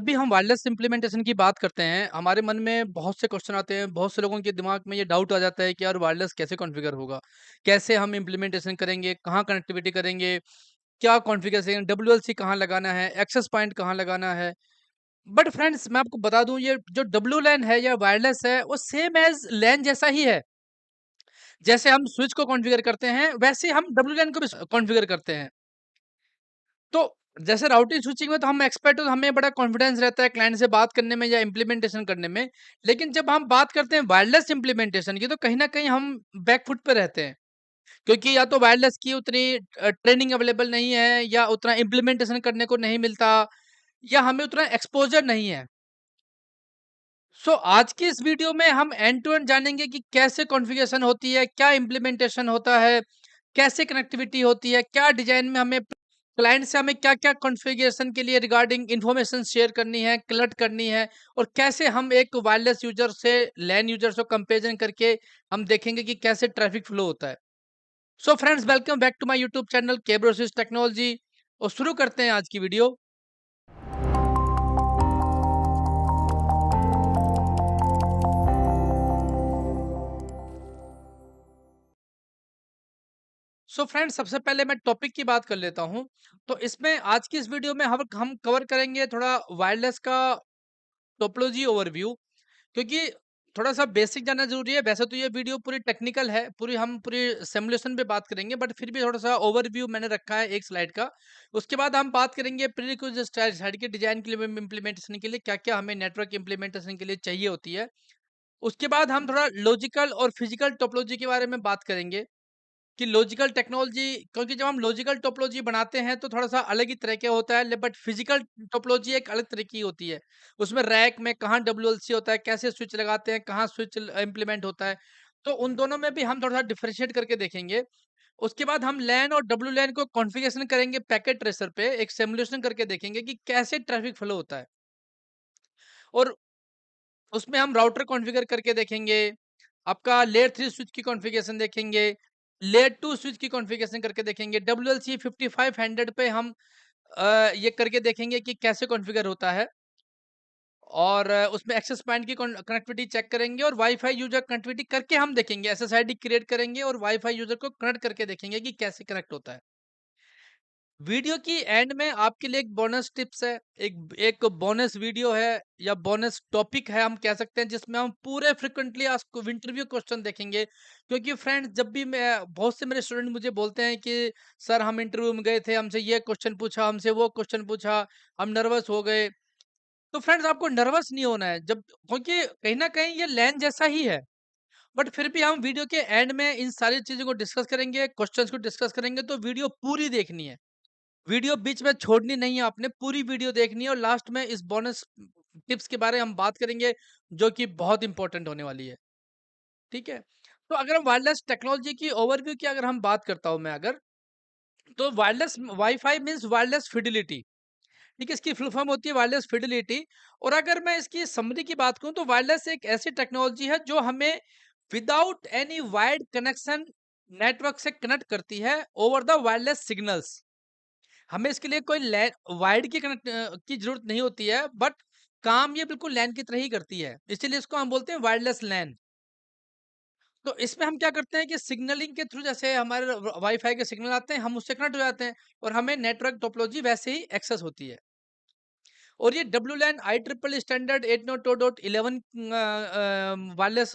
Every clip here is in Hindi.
भी हम वायरलेस इम्प्लीमेंटेशन की बात करते हैं, हमारे मन में बहुत से क्वेश्चन आते हैं, बहुत से लोगों के दिमाग में ये डाउट आ जाता है कि यार वायरलेस कैसे कॉन्फ़िगर होगा? कैसे हम इम्प्लीमेंटेशन करेंगे? कहाँ कनेक्टिविटी करेंगे? क्या कॉन्फ़िगरेशन डब्ल्यूएलसी कहाँ लगाना है? एक्सेस पॉइंट कहाँ लगाना है? बट फ्रेंड्स मैं आपको बता दूँ ये जो WLAN है या वायरलेस है, वो सेम ऐज़ लैन जैसा ही है। जैसे हम स्विच को कॉन्फ़िगर करते हैं, वैसे हम WLAN को भी कॉन्फ़िगर करते हैं। तो जैसे राउटिंग स्विचिंग में तो हम एक्सपर्ट हो तो हमें बड़ा कॉन्फिडेंस रहता है क्लाइंट से बात करने में या इम्प्लीमेंटेशन करने में। लेकिन जब हम बात करते हैं वायरलेस इम्प्लीमेंटेशन की तो कहीं न कहीं हम बैक फुट पे रहते हैं। क्योंकि या तो वायरलेस की उतनी ट्रेनिंग अवेलेबल नहीं है या उतना इम्प्लीमेंटेशन करने को नहीं मिलता या हमें उतना एक्सपोज़र नहीं है। सो आज की इस वीडियो में हम एंड टू एंड जानेंगे कि कैसे कॉन्फ़िगरेशन होती है, क्या इम्प्लीमेंटेशन होता है, कैसे कनेक्टिविटी होती है, क्या डिज़ाइन में हमें क्लाइंट से हमें क्या-क्या कॉन्फ़िगरेशन के लिए रिगार्डिंग इन्फॉर्मेशन शेयर करनी है, कलेक्ट करनी है और कैसे हम एक वायरलेस यूज़र से लैन यूज़र से कंपैरिज़न करके हम देखेंगे कि कैसे ट्रैफ़िक फ्लो होता है। So friends welcome back to my YouTube channel Kebrosis technology और शुरू करते हैं आज की वीडियो। सो फ्रेंड्स सबसे पहले मैं टॉपिक की बात कर लेता हूँ। तो इसमें आज की इस वीडियो में हम कवर करेंगे थोड़ा वायरलेस का टोपोलॉजी ओवरव्यू क्योंकि थोड़ा-सा बेसिक जानना ज़रूरी है। वैसे तो ये वीडियो पूरी टेक्निकल है, पूरी सिमुलेशन पे बात करेंगे बट फिर भी थोड़ा-सा ओवरव्यू मैंने रखा है एक स्लाइड का। उसके बाद हम बात करेंगे प्रीरिक्विज़िट साइड के डिज़ाइन के लिए इम्प्लीमेंटेशन के लिए क्या-क्या हमें नेटवर्क इम्प्लीमेंटेशन के लिए चाहिए होती है। उसके बाद हम थोड़ा लॉजिकल और फिजिकल टोपोलॉजी के बारे में बात करेंगे। कि लॉजिकल टेक्नोलॉजी क्योंकि जब हम लॉजिकल टोपोलॉजी बनाते हैं तो थोड़ा-सा अलग ही तरह का होता है बट फिजिकल टोपोलॉजी एक अलग तरह की होती है। उसमें रैक में कहाँ डब्ल्यूएलसी होता है, कैसे स्विच लगाते हैं, कहाँ स्विच इम्प्लीमेंट होता है। तो उन दोनों में भी हम थोड़ा-सा डिफरेंशिएट करके देखेंगे। उसके बाद हम लैन और WLAN को कॉन्फ़िगरेशन करेंगे पैकेट ट्रेसर पे, एक सिमुलेशन करके देखेंगे कि कैसे ट्रैफिक फ्लो होता है। और उसमें हम राउटर कॉन्फ़िगर करके देखेंगे, आपका लेयर 3 स्विच की कॉन्फ़िगरेशन देखेंगे, लेयर 2 स्विच की कॉन्फ़िगरेशन करके देखेंगे, WLC 5500 पे हम ये करके देखेंगे कि कैसे कॉन्फ़िगर होता है और उसमें एक्सेस पॉइंट की कनेक्टिविटी चेक करेंगे और वाई-फाई यूज़र कनेक्टिविटी करके हम देखेंगे, एसएसआईडी क्रिएट करेंगे और वाई-फाई यूज़र को कनेक्ट करके देखेंगे कि कैसे कनेक्ट होता है। वीडियो की एंड में आपके लिए एक बोनस टिप्स है, एक एक बोनस वीडियो है या बोनस टॉपिक है हम कह सकते हैं जिसमें हम पूरे फ्रीक्वेंटली आस्क्ड इंटरव्यू क्वेश्चन देखेंगे। क्योंकि फ्रेंड्स जब भी मैं बहुत से मेरे स्टूडेंट मुझे बोलते हैं कि सर हम इंटरव्यू में गए थे, हमसे ये क्वेश्चन पूछा, हमसे वो क्वेश्चन पूछा, हम नर्वस हो गए। तो फ्रेंड्स आपको नर्वस नहीं होना है जब क्योंकि कहीं न कहीं ये लैन जैसा ही है। बट फिर भी हम वीडियो के एंड में इन सारी चीज़ों को डिस्कस करेंगे, क्वेश्चंस को डिस्कस करेंगे तो वीडियो पूरी देखनी है। वीडियो बीच में छोड़नी नहीं है आपने, पूरी वीडियो देखनी है और लास्ट में इस बोनस टिप्स के बारे में हम बात करेंगे, जो कि बहुत इंपॉर्टेंट होने वाली है, ठीक है? तो अगर हम वायरलेस टेक्नोलॉजी की ओवरव्यू की अगर हम बात करता हूँ मैं अगर, तो wireless wifi means wireless Fidelity, ठीक है? इसकी फुल फॉर्म होती है वायरलेस फिडेलिटी और अगर मैं इसकी समरी की बात करूँ तो वायरलेस एक ऐसी टेक्नोलॉजी है जो हमें without any wired connection network से कनेक्ट करती है ओवर द वायरलेस सिग्नल्स। हमें इसके लिए कोई लैन वायर्ड की ज़रूरत नहीं होती है, बट काम ये बिल्कुल लैन की तरह ही करती है। इसीलिए इसको हम बोलते हैं वायरलेस लैन। तो इसमें हम क्या करते हैं कि सिग्नलिंग के थ्रू जैसे हमारे वाईफ़ाई के सिग्नल आते हैं, हम उससे कनेक्ट हो जाते हैं और हमें नेटवर्क टोपोलॉजी वैसे ही एक्सेस होती है। और ये WLAN IEEE standard 802.11 wireless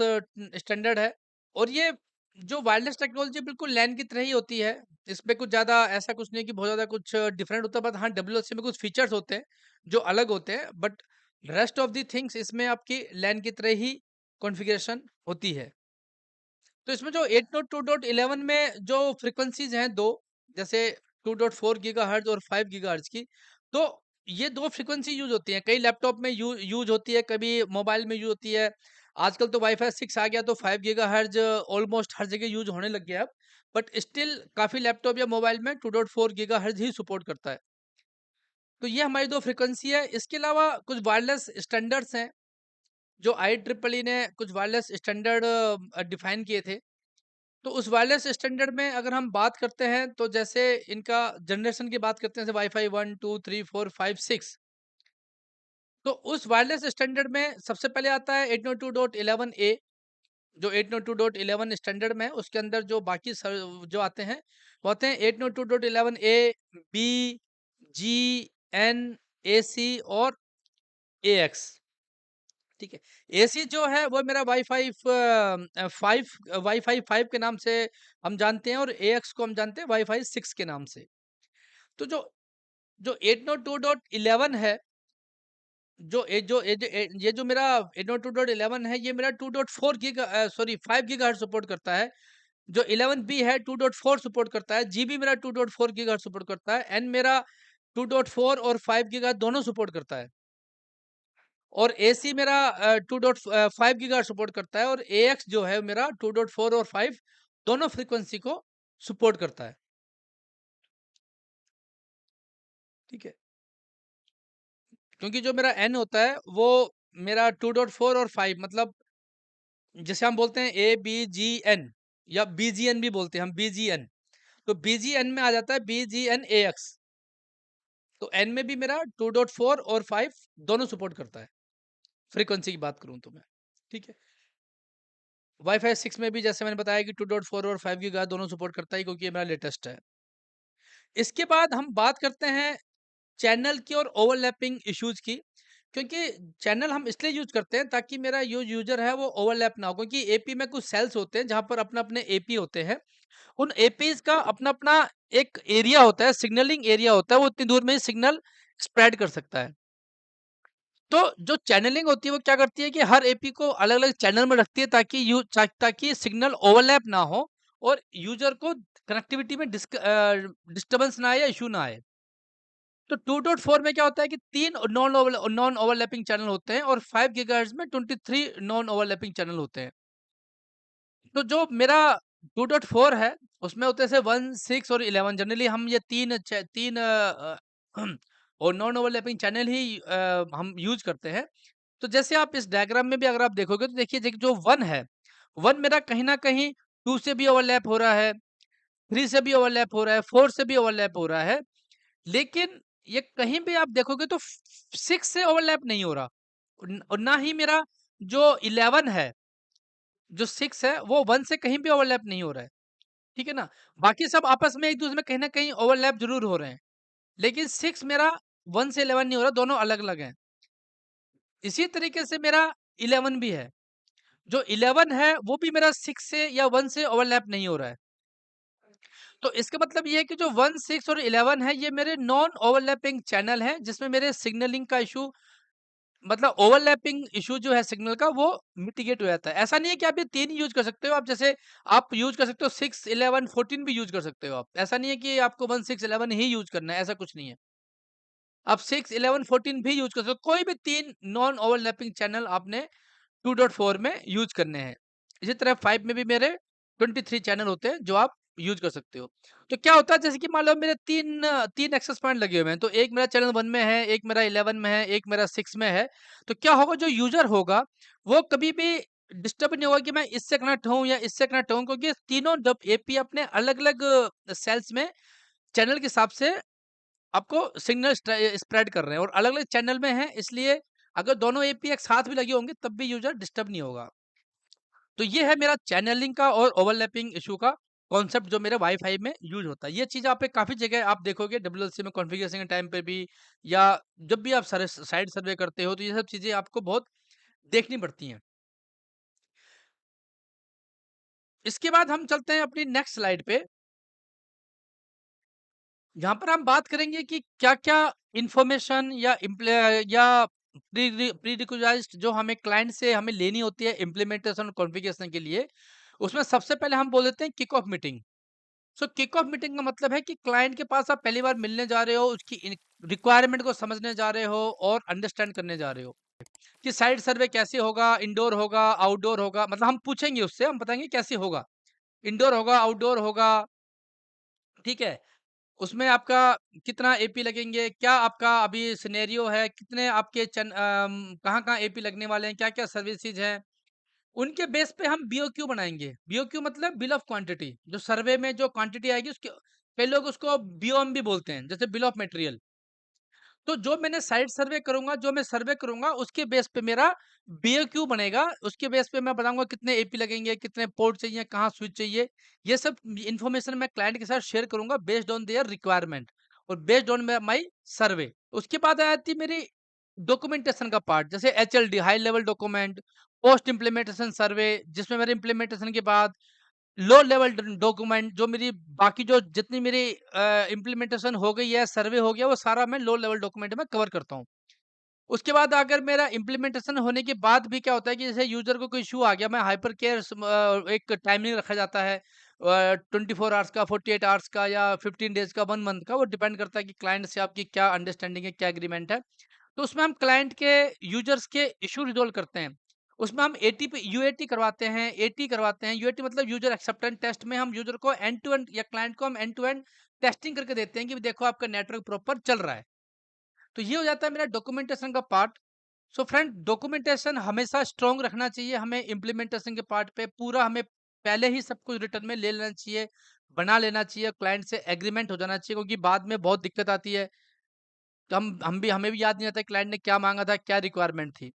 standard है और ये जो वायरलेस टेक्नोलॉजी बिल्कुल लैन की तरह ही होती है। इसमें कुछ ज़्यादा ऐसा कुछ नहीं है कि बहुत ज़्यादा कुछ डिफरेंट होता है, बट हाँ, WLC में कुछ फीचर्स होते हैं, जो अलग होते हैं, but rest of the things इसमें आपकी लैन की तरह ही कॉन्फ़िगरेशन होती है। तो इसमें जो 802.11 में जो फ्रीक्वेंसीज़ हैं 2, जैसे 2.4 गीगाहर्ट्ज़ और 5 गीगाहर्ट्ज़ की, तो ये 2 फ्रीक्वेंसी यूज़ होती हैं। कई लैपटॉप में यूज़ होती है, कभी मोबाइल में यूज़ होती है। आजकल तो वाई-फाई 6 आ गया तो 5 गीगाहर्ट्ज़ ऑलमोस्ट हर जगह यूज़ होने लग गया है अब। बट स्टिल काफ़ी लैपटॉप या मोबाइल में 2.4 गीगाहर्ट्ज़ ही सपोर्ट करता है। तो ये हमारी 2 फ्रीक्वेंसी है। इसके अलावा कुछ वायरलेस स्टैंडर्ड्स हैं, जो IEEE ने कुछ वायरलेस स्टैंडर्ड डिफ़ाइन किए थे। तो उस वायरलेस स्टैंडर्ड में अगर हम बात करते हैं तो जैसे इनका जनरेशन की बात करते हैं जैसे वाईफाई 1 2 3 4 5 6, तो उस वायरलेस स्टैंडर्ड में सबसे पहले आता है 802.11 ए, जो 802.11 स्टैंडर्ड में है, उसके अंदर जो बाकी जो आते हैं वो आते हैं 802.11 ए, बी, जी, एन, ए सी और ए एक्स। ठीक है। एसी जो है वो मेरा वाईफाई 5 के नाम से हम जानते हैं, और ए एक्स को हम जानते हैं वाईफाई 6 के नाम से। तो जो जो 802.11 है, ये जो मेरा 802.11 है, ये मेरा 2.4 सॉरी 5 गीगाहर्ट्ज़ सपोर्ट करता है। जो 11 बी है 2.4 सपोर्ट करता है, जी भी मेरा 2.4 गीगाहर्ट्ज़ सपोर्ट करता है, एन मेरा 2.4 और 5 गीगाहर्ट्ज़ दोनों सपोर्ट करता है। और एसी मेरा 2.5 गीगाहर्ट्ज़ सपोर्ट करता है, और एएक्स जो है मेरा 2.4 और 5 दोनों फ्रीक्वेंसी को सपोर्ट करता है। ठीक है। क्योंकि जो मेरा एन होता है वो मेरा 2.4 और 5, मतलब जैसे हम बोलते हैं ए बी जी एन, या बीजीएन भी बोलते हैं हम, बीजीएन। तो बीजीएन में आ जाता है बीजीएन एएक्स। तो एन में भी मेरा 2.4 और 5 दोनों सपोर्ट करता है, फ्रीक्वेंसी की बात करूं तो मैं। ठीक है। वाईफाई 6 में भी जैसे मैंने बताया कि 2.4 और 5 गीगा दोनों सपोर्ट करता है, क्योंकि ये मेरा लेटेस्ट है। इसके बाद हम बात करते हैं चैनल की और ओवरलैपिंग इश्यूज की। क्योंकि चैनल हम इसलिए यूज करते हैं ताकि मेरा जो यूजर है वो ओवरलैप ना हो, क्योंकि एपी में कुछ सेल्स होते हैं जहां पर अपने अपने एपी होते हैं। उन एपीज का अपना अपना एक एरिया होता है, सिग्नलिंग एरिया होता है, वो इतनी दूर में ही सिग्नल स्प्रेड कर सकता है। तो जो चैनलिंग होती है वो क्या करती है कि हर एपी को अलग अलग चैनल में रखती है, ताकि सिग्नल ओवरलैप ना हो और यूजर को कनेक्टिविटी में डिस्टर्बेंस ना आए या इशू ना आए। तो 2.4 में क्या होता है कि 3 नॉन ओवरलैपिंग चैनल होते हैं, और 5 गीगाहर्ट्ज़ में 23 नॉन ओवरलैपिंग चैनल होते हैं। तो जो मेरा 2.4 है, उसमें होते हैं जैसे 1, 6 और 11। जनरली हम ये 3 और नॉन ओवरलैपिंग चैनल ही हम यूज़ करते हैं। तो जैसे आप इस डायग्राम में भी अगर आप देखोगे तो देखिए जो 1 है, 1 मेरा कहीं न कहीं 2 से भी ओवरलैप हो रहा है, 3 से भी ओवरलैप हो रहा है, 4 से भी ओवरलैप हो रहा है। लेकिन ये कहीं भी आप देखोगे तो 6 से ओवरलैप नहीं हो रहा, और ना ही मेरा जो 11 है, जो 6 है वो 1 से कहीं भी ओवरलैप नहीं हो रहा है। ठीक है ना? बाकी सब आपस में एक-दूसरे में कहीं न कहीं ओवरलैप ज़रूर हो रहे हैं। लेकिन 6 मेरा 1 से 11 नहीं हो रहा, दोनों अलग-अलग हैं। इसी तरीके से मेरा 11 भी है। जो 11 है वो भी मेरा 6 से या 1 से ओवरलैप नहीं हो रहा है। तो इसका मतलब ये है कि जो 1, 6 और 11 है, ये मेरे नॉन ओवरलैपिंग चैनल हैं, जिसमें मेरे सिग्नलिंग का इश्यू, मतलब ओवरलैपिंग इश्यू जो है सिग्नल का, वो मिटिगेट हो जाता है। ऐसा नहीं है कि आप ये 3 ही यूज़ कर सकते हो, आप जैसे आप यूज़ कर सकते हो 6, 11, 14 भी यूज़ कर सकते हो आप। ऐसा नहीं है कि आपको 1, 6, 11 ही यूज़ करना है, ऐसा कुछ नहीं है। आप 6, 11, 14 भी यूज़ कर सकते हो, कोई भी 3 नॉन ओवरलैपिंग चैनल आपने 2.4 में यूज़ करने हैं। इसी तरह 5 में भी मेरे 23 चैनल होते हैं जो आप यूज़ कर सकते हो। तो क्या होता है, जैसे कि मान लो मेरे 3 एक्सेस पॉइंट लगे हुए हैं, तो एक मेरा चैनल 1 में है, एक मेरा 11 में है, एक मेरा 6 में है। तो क्या होगा, जो यूज़र होगा वो कभी भी डिस्टर्ब नहीं होगा कि मैं इससे कनेक्ट हूँ या इससे कनेक्ट हूँ, क्योंकि तीनों जब एपी अपने अलग-अलग सेल्स में चैनल के हिसाब से आपको सिग्नल स्प्रेड कर रहे हैं, और अलग-अलग चैनल में हैं, इसलिए अगर दोनों एपी एक साथ भी लगे होंगे तब भी यूज़र डिस्टर्ब नहीं होगा। तो ये है मेरा चैनलिंग का और ओवरलैपिंग इश्यू का कॉन्सेप्ट, जो मेरे वाईफाई में यूज़ होता है। ये चीज़ आप पे काफ़ी जगह आप देखोगे डब्ल्यूएलसी में कॉन्फ़िगरेशन के टाइम पे भी, या जब भी आप साइट सर्वे करते हो, तो ये सब चीज़ें आपको बहुत देखनी पड़ती हैं। इसके बाद हम चलते हैं अपनी नेक्स्ट स्लाइड पे, जहाँ पर हम बात करेंगे कि क्या-क्या इन्फॉर्मेशन या प्री रिक्विज़ाइज़्ड जो हमें क्लाइंट से हमें लेनी होती है इम्प्लीमेंटेशन और कॉन्फ़िगरेशन के लिए। उसमें सबसे पहले हम बोल देते हैं किक ऑफ मीटिंग। सो किक ऑफ मीटिंग का मतलब है कि क्लाइंट के पास आप पहली बार मिलने जा रहे हो, उसकी रिक्वायरमेंट को समझने जा रहे हो और अंडरस्टैंड करने जा रहे हो कि साइट सर्वे कैसे होगा, इंडोर होगा, आउटडोर होगा, मतलब हम पूछेंगे उससे, हम बताएंगे कैसे होगा, इंडोर होगा, आउटडोर होगा। ठीक है। उसमें आपका कितना एपी लगेंगे, क्या आपका अभी सिनेरियो है, कितने आपके कहाँ कहाँ एपी लगने वाले हैं, क्या क्या सर्विसेज हैं। उनके बेस पे हम बीओक्यू बनाएंगे। बीओक्यू मतलब बिल ऑफ क्वांटिटी, जो सर्वे में जो क्वांटिटी आएगी उसके, कई लोग उसको बीओएम भी बोलते हैं, जैसे बिल ऑफ मटेरियल। तो जो मैंने साइट सर्वे करूँगा, जो मैं सर्वे करूँगा उसके बेस पे मेरा बीओक्यू बनेगा। उसके बेस पे मैं बताऊँगा कितने एपी लगेंगे, कितने पोर्ट चाहिए, कहाँ स्विच चाहिए। ये सब इन्फॉर्मेशन मैं क्लाइंट के साथ शेयर करूँगा बेस्ड ऑन देयर रिक्वायरमेंट और बेस्ड ऑन माय सर्वे। उसके बाद आ जाती है मेरी डॉक्यूमेंटेशन का पार्ट, जैसे HLD high level document, post implementation survey जिसमें मेरे इम्प्लीमेंटेशन के बाद लो लेवल डॉक्यूमेंट जो मेरी बाकी जो जितनी मेरी इम्प्लीमेंटेशन हो गई है, सर्वे हो गया, वो सारा मैं लो लेवल डॉक्यूमेंट में कवर करता हूँ। उसके बाद अगर मेरा इम्प्लीमेंटेशन होने के बाद भी क्या होता है कि जैसे यूजर को कोई इश्यू आ गया, मैं हाइपर केयर एक टाइमिंग रखा जाता है 24 आवर्स का, 48 आवर्स का या 15 डेज का, 1 मंथ का, वो डिपेंड करता है कि क्लाइंट से आपकी क्या अंडरस्टैंडिंग है, क्या एग्रीमेंट है। तो उसमें हम क्लाइंट के यूजर्स के इश्यू रिज़ॉल्व करते हैं। उसमें हम एटी पे यूएटी करवाते हैं, एटी करवाते हैं। यूएटी मतलब यूजर एक्सेप्टेंस टेस्ट में हम यूजर को एंड टू एंड या क्लाइंट को हम एंड टू एंड टेस्टिंग करके देते हैं कि देखो आपका नेटवर्क प्रॉपर चल रहा है। तो ये हो जाता है मेरा डॉक्यूमेंटेशन का पार्ट। सो फ्रेंड, डॉक्यूमेंटेशन हमेशा स्ट्रांग रखना चाहिए। हमें इम्प्लीमेंटेशन के पार्ट पे पूरा हमें पहले ही सब कुछ रिटर्न में ले लेना चाहिए, बना लेना चाहिए, क्लाइंट से एग्रीमेंट हो जाना चाहिए, क्योंकि बाद में बहुत दिक्कत आती है। तो हमें भी याद नहीं आता क्लाइंट ने क्या मांगा था, क्या रिक्वायरमेंट थी।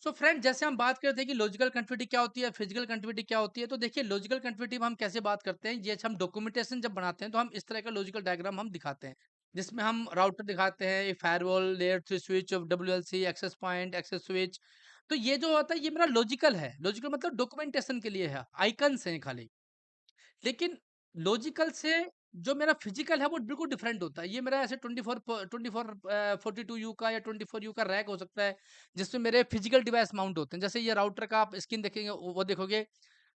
सो फ्रेंड, जैसे हम बात करते हैं कि लॉजिकल कनेक्टिविटी क्या होती है, फिजिकल कनेक्टिविटी क्या होती है, तो देखिए लॉजिकल कनेक्टिविटी में हम कैसे बात करते हैं। ये हम डॉक्यूमेंटेशन जब बनाते हैं तो हम इस तरह का लॉजिकल डायग्राम हम दिखाते हैं, जिसमें हम राउटर दिखाते हैं, एक firewall, layer 3 switch, WLC, access point, access switch. तो ये जो होता है ये मेरा लॉजिकल है। लॉजिकल मतलब डॉक्यूमेंटेशन के लिए है, आइकन्स हैं खाली। लेकिन लॉजिकल से जो मेरा फिजिकल है वो बिल्कुल डिफरेंट होता है। ये मेरा ऐसे 42 यू का या 24 यू का रैक हो सकता है, जिसमें मेरे फिजिकल डिवाइस माउंट होते हैं। जैसे ये राउटर का आप स्क्रीन देखेंगे, वो देखोगे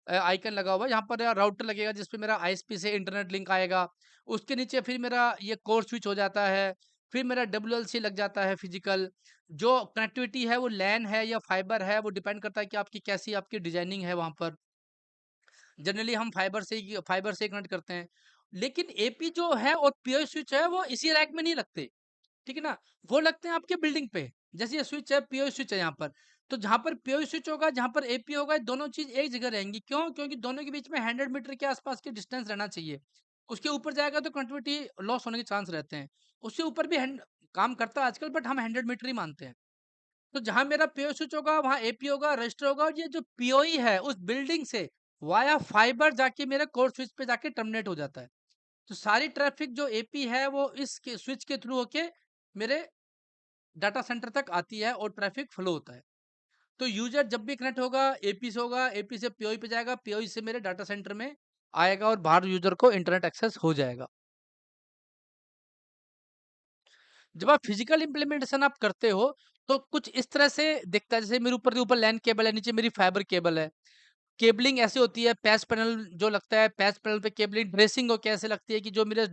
आइकन लगा हुआ है, यहाँ पर राउटर लगेगा जिसपे मेरा आईएसपी से इंटरनेट लिंक आएगा। उसके नीचे फिर मेरा ये कोर स्विच हो जाता है, फिर मेरा डब्ल्यूएलसी लग जाता है फिजिकल। जो कनेक्टिविटी है वो लैन है या फाइबर है, वो डिपेंड करता है कि आपकी कैसी आपकी डिजाइनिंग है वहां पर। जनरली हम फाइबर से कनेक्ट करते हैं। लेकिन एपी जो है और पीओ स्विच है वो इसी रैक में नहीं लगते, ठीक है ना? वो लगते हैं आपके बिल्डिंग पे। जैसे ये स्विच है, पीओ स्विच है यहाँ पर। तो जहाँ पर पीओ स्विच होगा, जहाँ पर एपी होगा, ये दोनों चीज एक जगह रहेंगी। क्यों? क्योंकि दोनों के बीच में 100 मीटर के आसपास के डिस्टेंस रहना चाहिए। उसके ऊपर जाएगा तो कनेक्टिविटी लॉस होने के चांस रहते हैं। उससे ऊपर भी काम करता है आजकल, बट हम 100 मीटर ही मानते हैं। तो जहाँ मेरा पीओ स्विच होगा वहाँ एपी होगा, रजिस्टर होगा, और ये जो पीओई है उस बिल्डिंग से वाया फाइबर जाके मेरे कोर स्विच पे जाके टर्मिनेट हो जाता है। तो सारी ट्रैफिक जो एपी है वो इस स्विच के थ्रू होके मेरे डाटा सेंटर तक आती है और ट्रैफिक फ्लो होता है। तो यूजर जब भी कनेक्ट होगा एपी से होगा, एपी से पीओई पे जाएगा, पीओई से मेरे डाटा सेंटर में आएगा और बाहर यूजर को इंटरनेट एक्सेस हो जाएगा। जब आप फिजिकल इम्प्लीमेंटेशन आप करते हो तो कुछ इस तरह से दिखता है, जैसे मेरे ऊपर के ऊपर लैन केबल है, नीचे मेरी फाइबर केबल है। केबलिंग ऐसी होती है, पैच पैनल जो लगता है, पैच पैनल पे केबलिंग ड्रेसिंग हो कैसे लगती है कि जो मेरे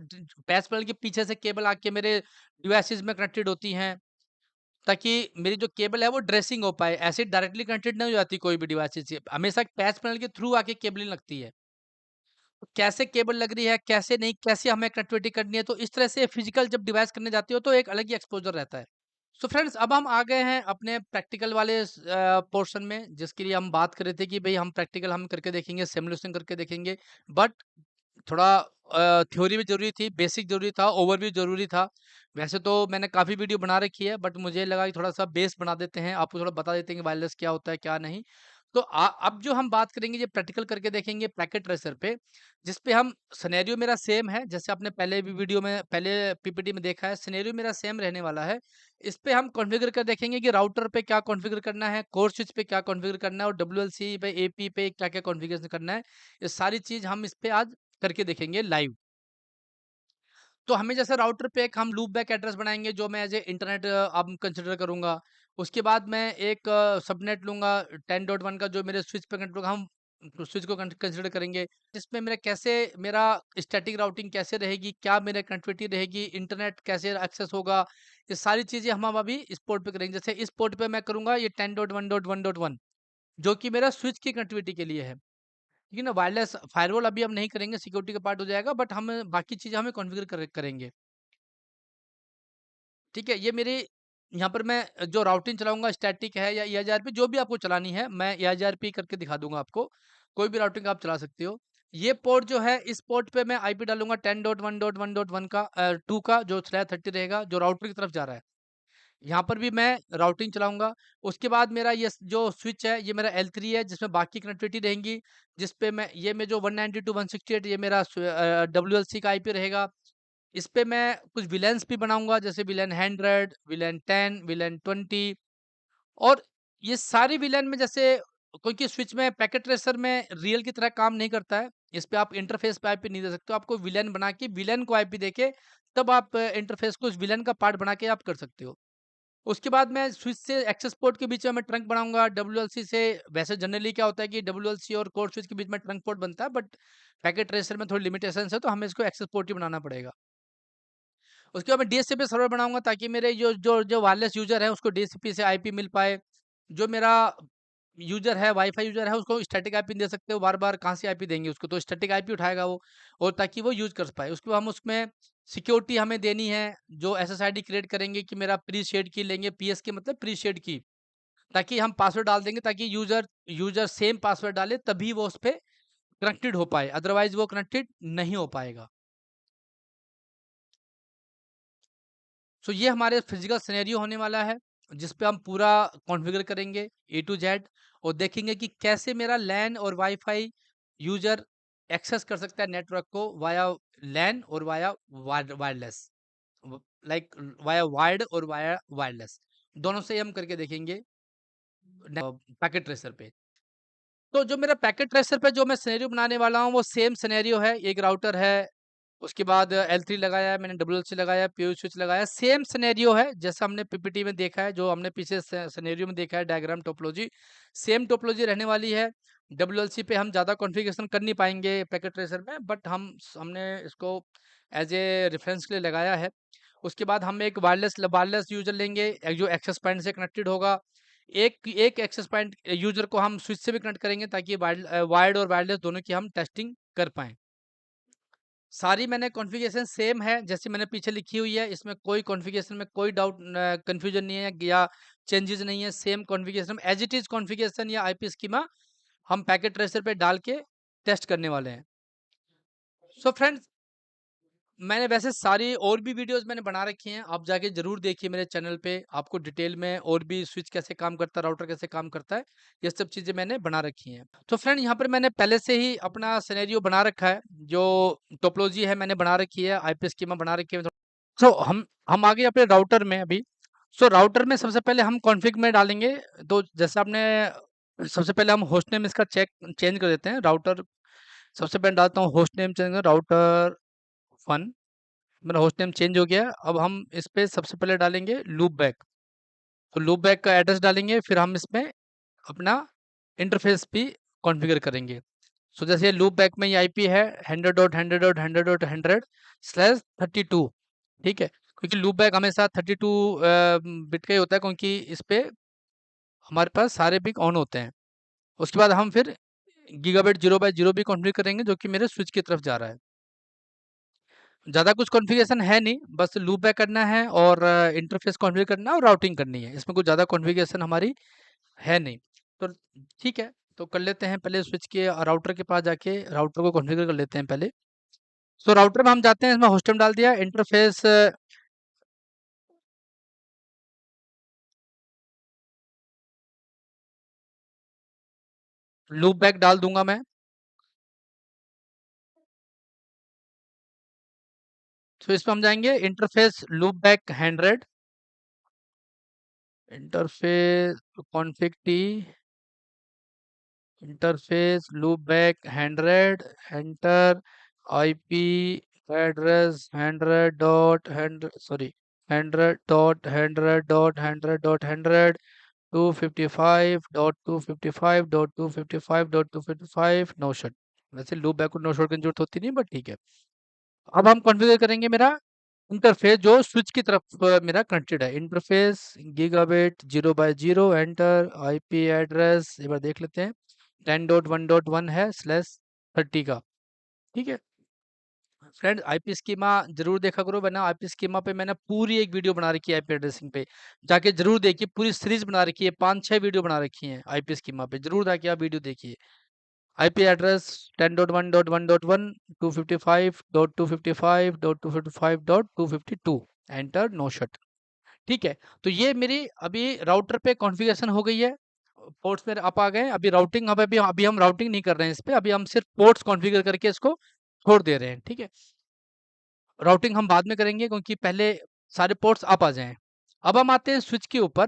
पैच पैनल के पीछे से केबल आके मेरे डिवाइसेस में कनेक्टेड होती हैं, ताकि मेरी जो केबल है वो ड्रेसिंग हो पाए। ऐसे डायरेक्टली कनेक्टेड नहीं हो जाती कोई भी डिवाइसेस से, हमेशा पैच पैनल के थ्रू आके केबलिंग लगती है। तो कैसे केबल लग रही है, कैसे नहीं, कैसे हमें कनेक्टिविटी करनी है, तो इस तरह से फिजिकल जब डिवाइस करने जाती हो तो एक अलग ही एक्सपोजर रहता है। सो फ्रेंड्स, अब हम आ गए हैं अपने प्रैक्टिकल वाले पोर्शन में, जिसके लिए हम बात कर रहे थे कि भाई हम प्रैक्टिकल हम करके देखेंगे, सिमुलेशन करके देखेंगे। बट थोड़ा थ्योरी भी ज़रूरी थी, बेसिक ज़रूरी था, ओवरव्यू ज़रूरी था। वैसे तो मैंने काफ़ी वीडियो बना रखी है, बट मुझे लगा कि थोड़ा-सा बेस बना देते हैं, आपको थोड़ा बता देते हैं कि वायरलेस क्या होता है, क्या नहीं। तो अब जो हम बात करेंगे, ये प्रैक्टिकल करके देखेंगे पैकेट ट्रेसर पे, जिस पे हम सिनेरियो मेरा सेम है, जैसे आपने पहले भी वीडियो में पहले पीपीटी में देखा है, सिनेरियो मेरा सेम रहने वाला है। इस पे हम कॉन्फ़िगर कर देखेंगे कि राउटर पे क्या कॉन्फ़िगर करना है, कोर स्विच पे क्या कॉन्फ़िगर करना है और डब्ल्यूएलसी पे, एपी पे क्या-क्या कॉन्फ़िगरेशन करना है। ये सारी चीज़ हम इस पे आज करके देखेंगे लाइव। तो हमें जैसे राउटर पे एक हम लूप बैक एड्रेस बनाएँगे, जो मैं एज़ ए इंटरनेट अब कंसीडर करूँगा। उसके बाद मैं एक सबनेट लूँगा 10.1 का, जो मेरे स्विच पे कनेक्ट होगा, हम स्विच को कंसीडर करेंगे। इसमें मेरा कैसे मेरा स्टैटिक राउटिंग कैसे रहेगी, क्या मेरा कनेक्टिविटी रहेगी, इंटरनेट कैसे एक्सेस होगा, ये सारी चीज़ें हम अभी इस पोर्ट पे करेंगे। जैसे इस पोर्ट पे मैं करूँगा ये 10.1.1.1, जो कि मेरा स्विच की कनेक्टिविटी के लिए है। ठीक है ना? वायरलेस फायरवॉल अभी हम नहीं करेंगे, सिक्योरिटी का पार्ट हो जाएगा, बट हम बाकी चीज़ें हमें कॉन्फ़िगर करेंगे। ठीक है? ये मेरे यहाँ पर मैं जो राउटिंग चलाऊँगा स्टैटिक है या ईआईजीआरपी, जो भी आपको चलानी है, मैं ईआईजीआरपी करके दिखा दूँगा आपको। कोई भी राउटिंग आप चला सकते हो। ये पोर्ट जो है, इस पोर्ट पे मैं आईपी डालूँगा 10.1.1.1 का 2 का, जो स्लैश 30 रहेगा, जो राउटर की तरफ जा रहा है। यहाँ पर भी मैं राउटिंग चलाऊँगा। उसके बाद मेरा ये जो स्विच है, ये मेरा L3 है, जिसमें बाकी कनेक्टिविटी रहेंगी, जिस पे मैं ये में जो 192.168 ये मेरा WLC का आईपी रहेगा। इस पे मैं कुछ विलेन्स भी बनाऊँगा, जैसे विलेन 100, विलेन 10, विलेन 20, और ये सारी विलेन में जैसे, क्योंकि स्विच में पैकेट ट्रेसर में रियल की तरह काम नहीं करता है, इस पे आप इंटरफ़ेस पे आईपी नहीं दे सकते हो। आपको विलेन बना के विलेन को आईपी देके तब आप इंटरफ़ेस को उस विलेन का पार्ट बना के आप कर सकते हो। उसके बाद मैं स्विच से एक्सेस पोर्ट के बीच में मैं ट्रंक बनाऊँगा डब्ल्यूएलसी से। वैसे जनरली क्या होता है कि डब्ल्यूएलसी और कोर स्विच के बीच में ट्रंक पोर्ट बनता है, बट पैकेट ट्रेसर में थोड़ी लिमिटेशंस है, तो हमें इसको एक्सेस पोर्ट ही बनाना पड़ेगा। उसके बाद मैं डीएचसीपी सर्वर बनाऊँगा, ताकि मेरे जो वायरलेस यूज़र है उसको डीएचसीपी से आईपी मिल पाए। जो मेरा यूज़र है, वाईफ़ाई यूज़र है, उसको स्टैटिक आईपी दे सकते हो, बार-बार कहाँ से आईपी देंगे उसको, तो स्टैटिक आईपी उठाएगा वो, और ताकि वो यूज़ कर पाए। उसके बाद हम उसमें सिक्योरिटी हमें देनी है, जो एसएसआईडी क्रिएट करेंगे कि मेरा प्री शेयर्ड की लेंगे, पीएस की मतलब प्री शेयर्ड की, ताकि हम पासवर्ड डाल देंगे, ताकि यूज़र यूज़र सेम पासवर्ड डाले तभी वो उस पे कनेक्टेड हो पाए, अदरवाइज़ वो कनेक्टेड नहीं हो पाएगा। सो ये हमारे फिजिकल सिनेरियो होने वाला है, जिस पे हम पूरा कॉन्फ़िगर करेंगे ए टू जेड, और देखेंगे कि कैसे मेरा लैन और वाईफ़ाई यूज़र एक्सेस कर सकता है नेटवर्क को वाया लैन और via wireless, like via wired और वाया वायरलेस, दोनों से ही हम करके देखेंगे पैकेट ट्रेसर पे। तो जो मेरा पैकेट ट्रेसर पे जो मैं सिनेरियो बनाने वाला हूँ, वो सेम सिनेरियो है। एक राउटर है, उसके बाद L3 लगाया है, मैंने WLC लगाया, पीओ स्विच लगाया। सेम सिनेरियो है जैसा हमने पीपीटी में देखा है, जो हमने पीछे सिनेरियो में देखा है, डायग्राम टोपोलॉजी सेम टोपोलॉजी रहने वाली है। WLC पे हम ज़्यादा कॉन्फ़िगरेशन कर नहीं पाएँगे पैकेट ट्रेसर में, बट हमने इसको एज़ ए रेफरेंस के लिए लगाया है। उसके बाद हम एक वायरलेस यूज़र लेंगे, जो एक्सेस पॉइंट से कनेक्टेड होगा। एक एक एक्सेस पॉइंट यूज़र को हम स्विच से भी कनेक्ट करेंगे, ताकि वायर्ड और वायरलेस दोनों की हम टेस्टिंग कर पाएँ। सारी मैंने कॉन्फ़िगरेशन सेम है, जैसे मैंने पीछे लिखी हुई है। इसमें कोई कॉन्फ़िगरेशन में कोई कन्फ्यूज़न नहीं है या चेंजेज़ नहीं है। Same configuration as it is configuration या आईपी स्कीमा हम पैकेट ट्रेसर पे डाल के टेस्ट करने वाले हैं। सो फ्रेंड्स, मैंने वैसे सारी और भी वीडियोस मैंने बना रखी हैं, आप जाके ज़रूर देखिए मेरे चैनल पे। आपको डिटेल में और भी स्विच कैसे काम करता है, राउटर कैसे काम करता है, ये सब चीज़ें मैंने बना रखी हैं। तो फ्रेंड, यहाँ पर मैंने पहले से ही अपना सिनेरियो बना रखा है, जो टोपोलॉजी है मैंने बना रखी है, आईपी स्कीमा बना रखी है। सो हम आ गए अपने राउटर में अभी। सो राउटर में सबसे पहले हम कॉन्फ़िग में डालेंगे। तो जैसे आपने सबसे पहले हम होस्ट नेम इसका चेंज कर देते हैं। राउटर सबसे पहले डालता हूँ, होस्ट नेम चेंज राउटर 1, मेरा होस्ट नेम चेंज हो गया। अब हम इस पे सबसे पहले डालेंगे लूप बैक। तो लूप बैक का एड्रेस डालेंगे, फिर हम इसमें अपना इंटरफेस भी कॉन्फ़िगर करेंगे। सो जैसे लूप बैक में ये आईपी है 100.100.100.100/32, ठीक है? क्योंकि लूप बैक हमेशा 32 बिट का ही होता है, क्योंकि इस पे हमारे पास सारे बिट ऑन होते हैं। उसके बाद हम फिर गीगाबिट 0/0 भी कॉन्फ़िगर करेंगे, जो कि मेरे स्विच की तरफ जा रहा है। ज़्यादा कुछ कॉन्फ़िगरेशन है नहीं, बस लूप बैक करना है और इंटरफ़ेस कॉन्फ़िगर करना है और राउटिंग करनी है। इसमें कुछ ज़्यादा कॉन्फ़िगरेशन हमारी है नहीं। तो ठीक है, तो कर लेते हैं। पहले स्विच के राउटर के पास जाके राउटर को कॉन्फ़िगर कर लेते हैं पहले। सो राउटर में हम जाते हैं, इसमें होस्ट नेम डाल दिया, इंटरफ़ेस लूप बैक डाल दूँगा मैं। तो इसमें हम जाएँगे interface loopback 100, interface config t, interface loopback 100, enter IP address 100.100.100.100.100 255.255.255.255 no shut. वैसे लूप बैक को नो शट की जरूरत होती नहीं, बट ठीक है। अब हम कॉन्फ़िगर करेंगे मेरा इंटरफेस, जो स्विच की तरफ मेरा कनेक्टेड है। Interface gigabit 0/0, enter IP address एक बार देख लेते हैं, 10.1.1 है /30 का, ठीक है। फ्रेंड, आईपी स्कीमा जरूर देखा करो, वरना आईपी स्कीमा पे मैंने पूरी एक वीडियो बना रखी है। आईपी एड्रेसिंग पे जाके जरूर देखिए, पूरी सीरीज बना रखी है, 5-6 वीडियो बना रखी है आईपी स्कीमा पे, जरूर जाके आप वीडियो देखिए। IP address 10.1.1.1 255.255.255.252 enter no shut. ठीक है, तो ये मेरी अभी राउटर पे कॉन्फ़िगरेशन हो गई है। पोर्ट्स मेरे अप आ गए हैं। अभी राउटिंग अभी हम राउटिंग नहीं कर रहे हैं इस पे, अभी हम सिर्फ पोर्ट्स कॉन्फ़िगर करके इसको छोड़ दे रहे हैं। ठीक है, राउटिंग हम बाद में करेंगे क्योंकि पहले सारे पोर्ट्स अप आ जाएं। अब हम आते हैं स्विच के ऊपर।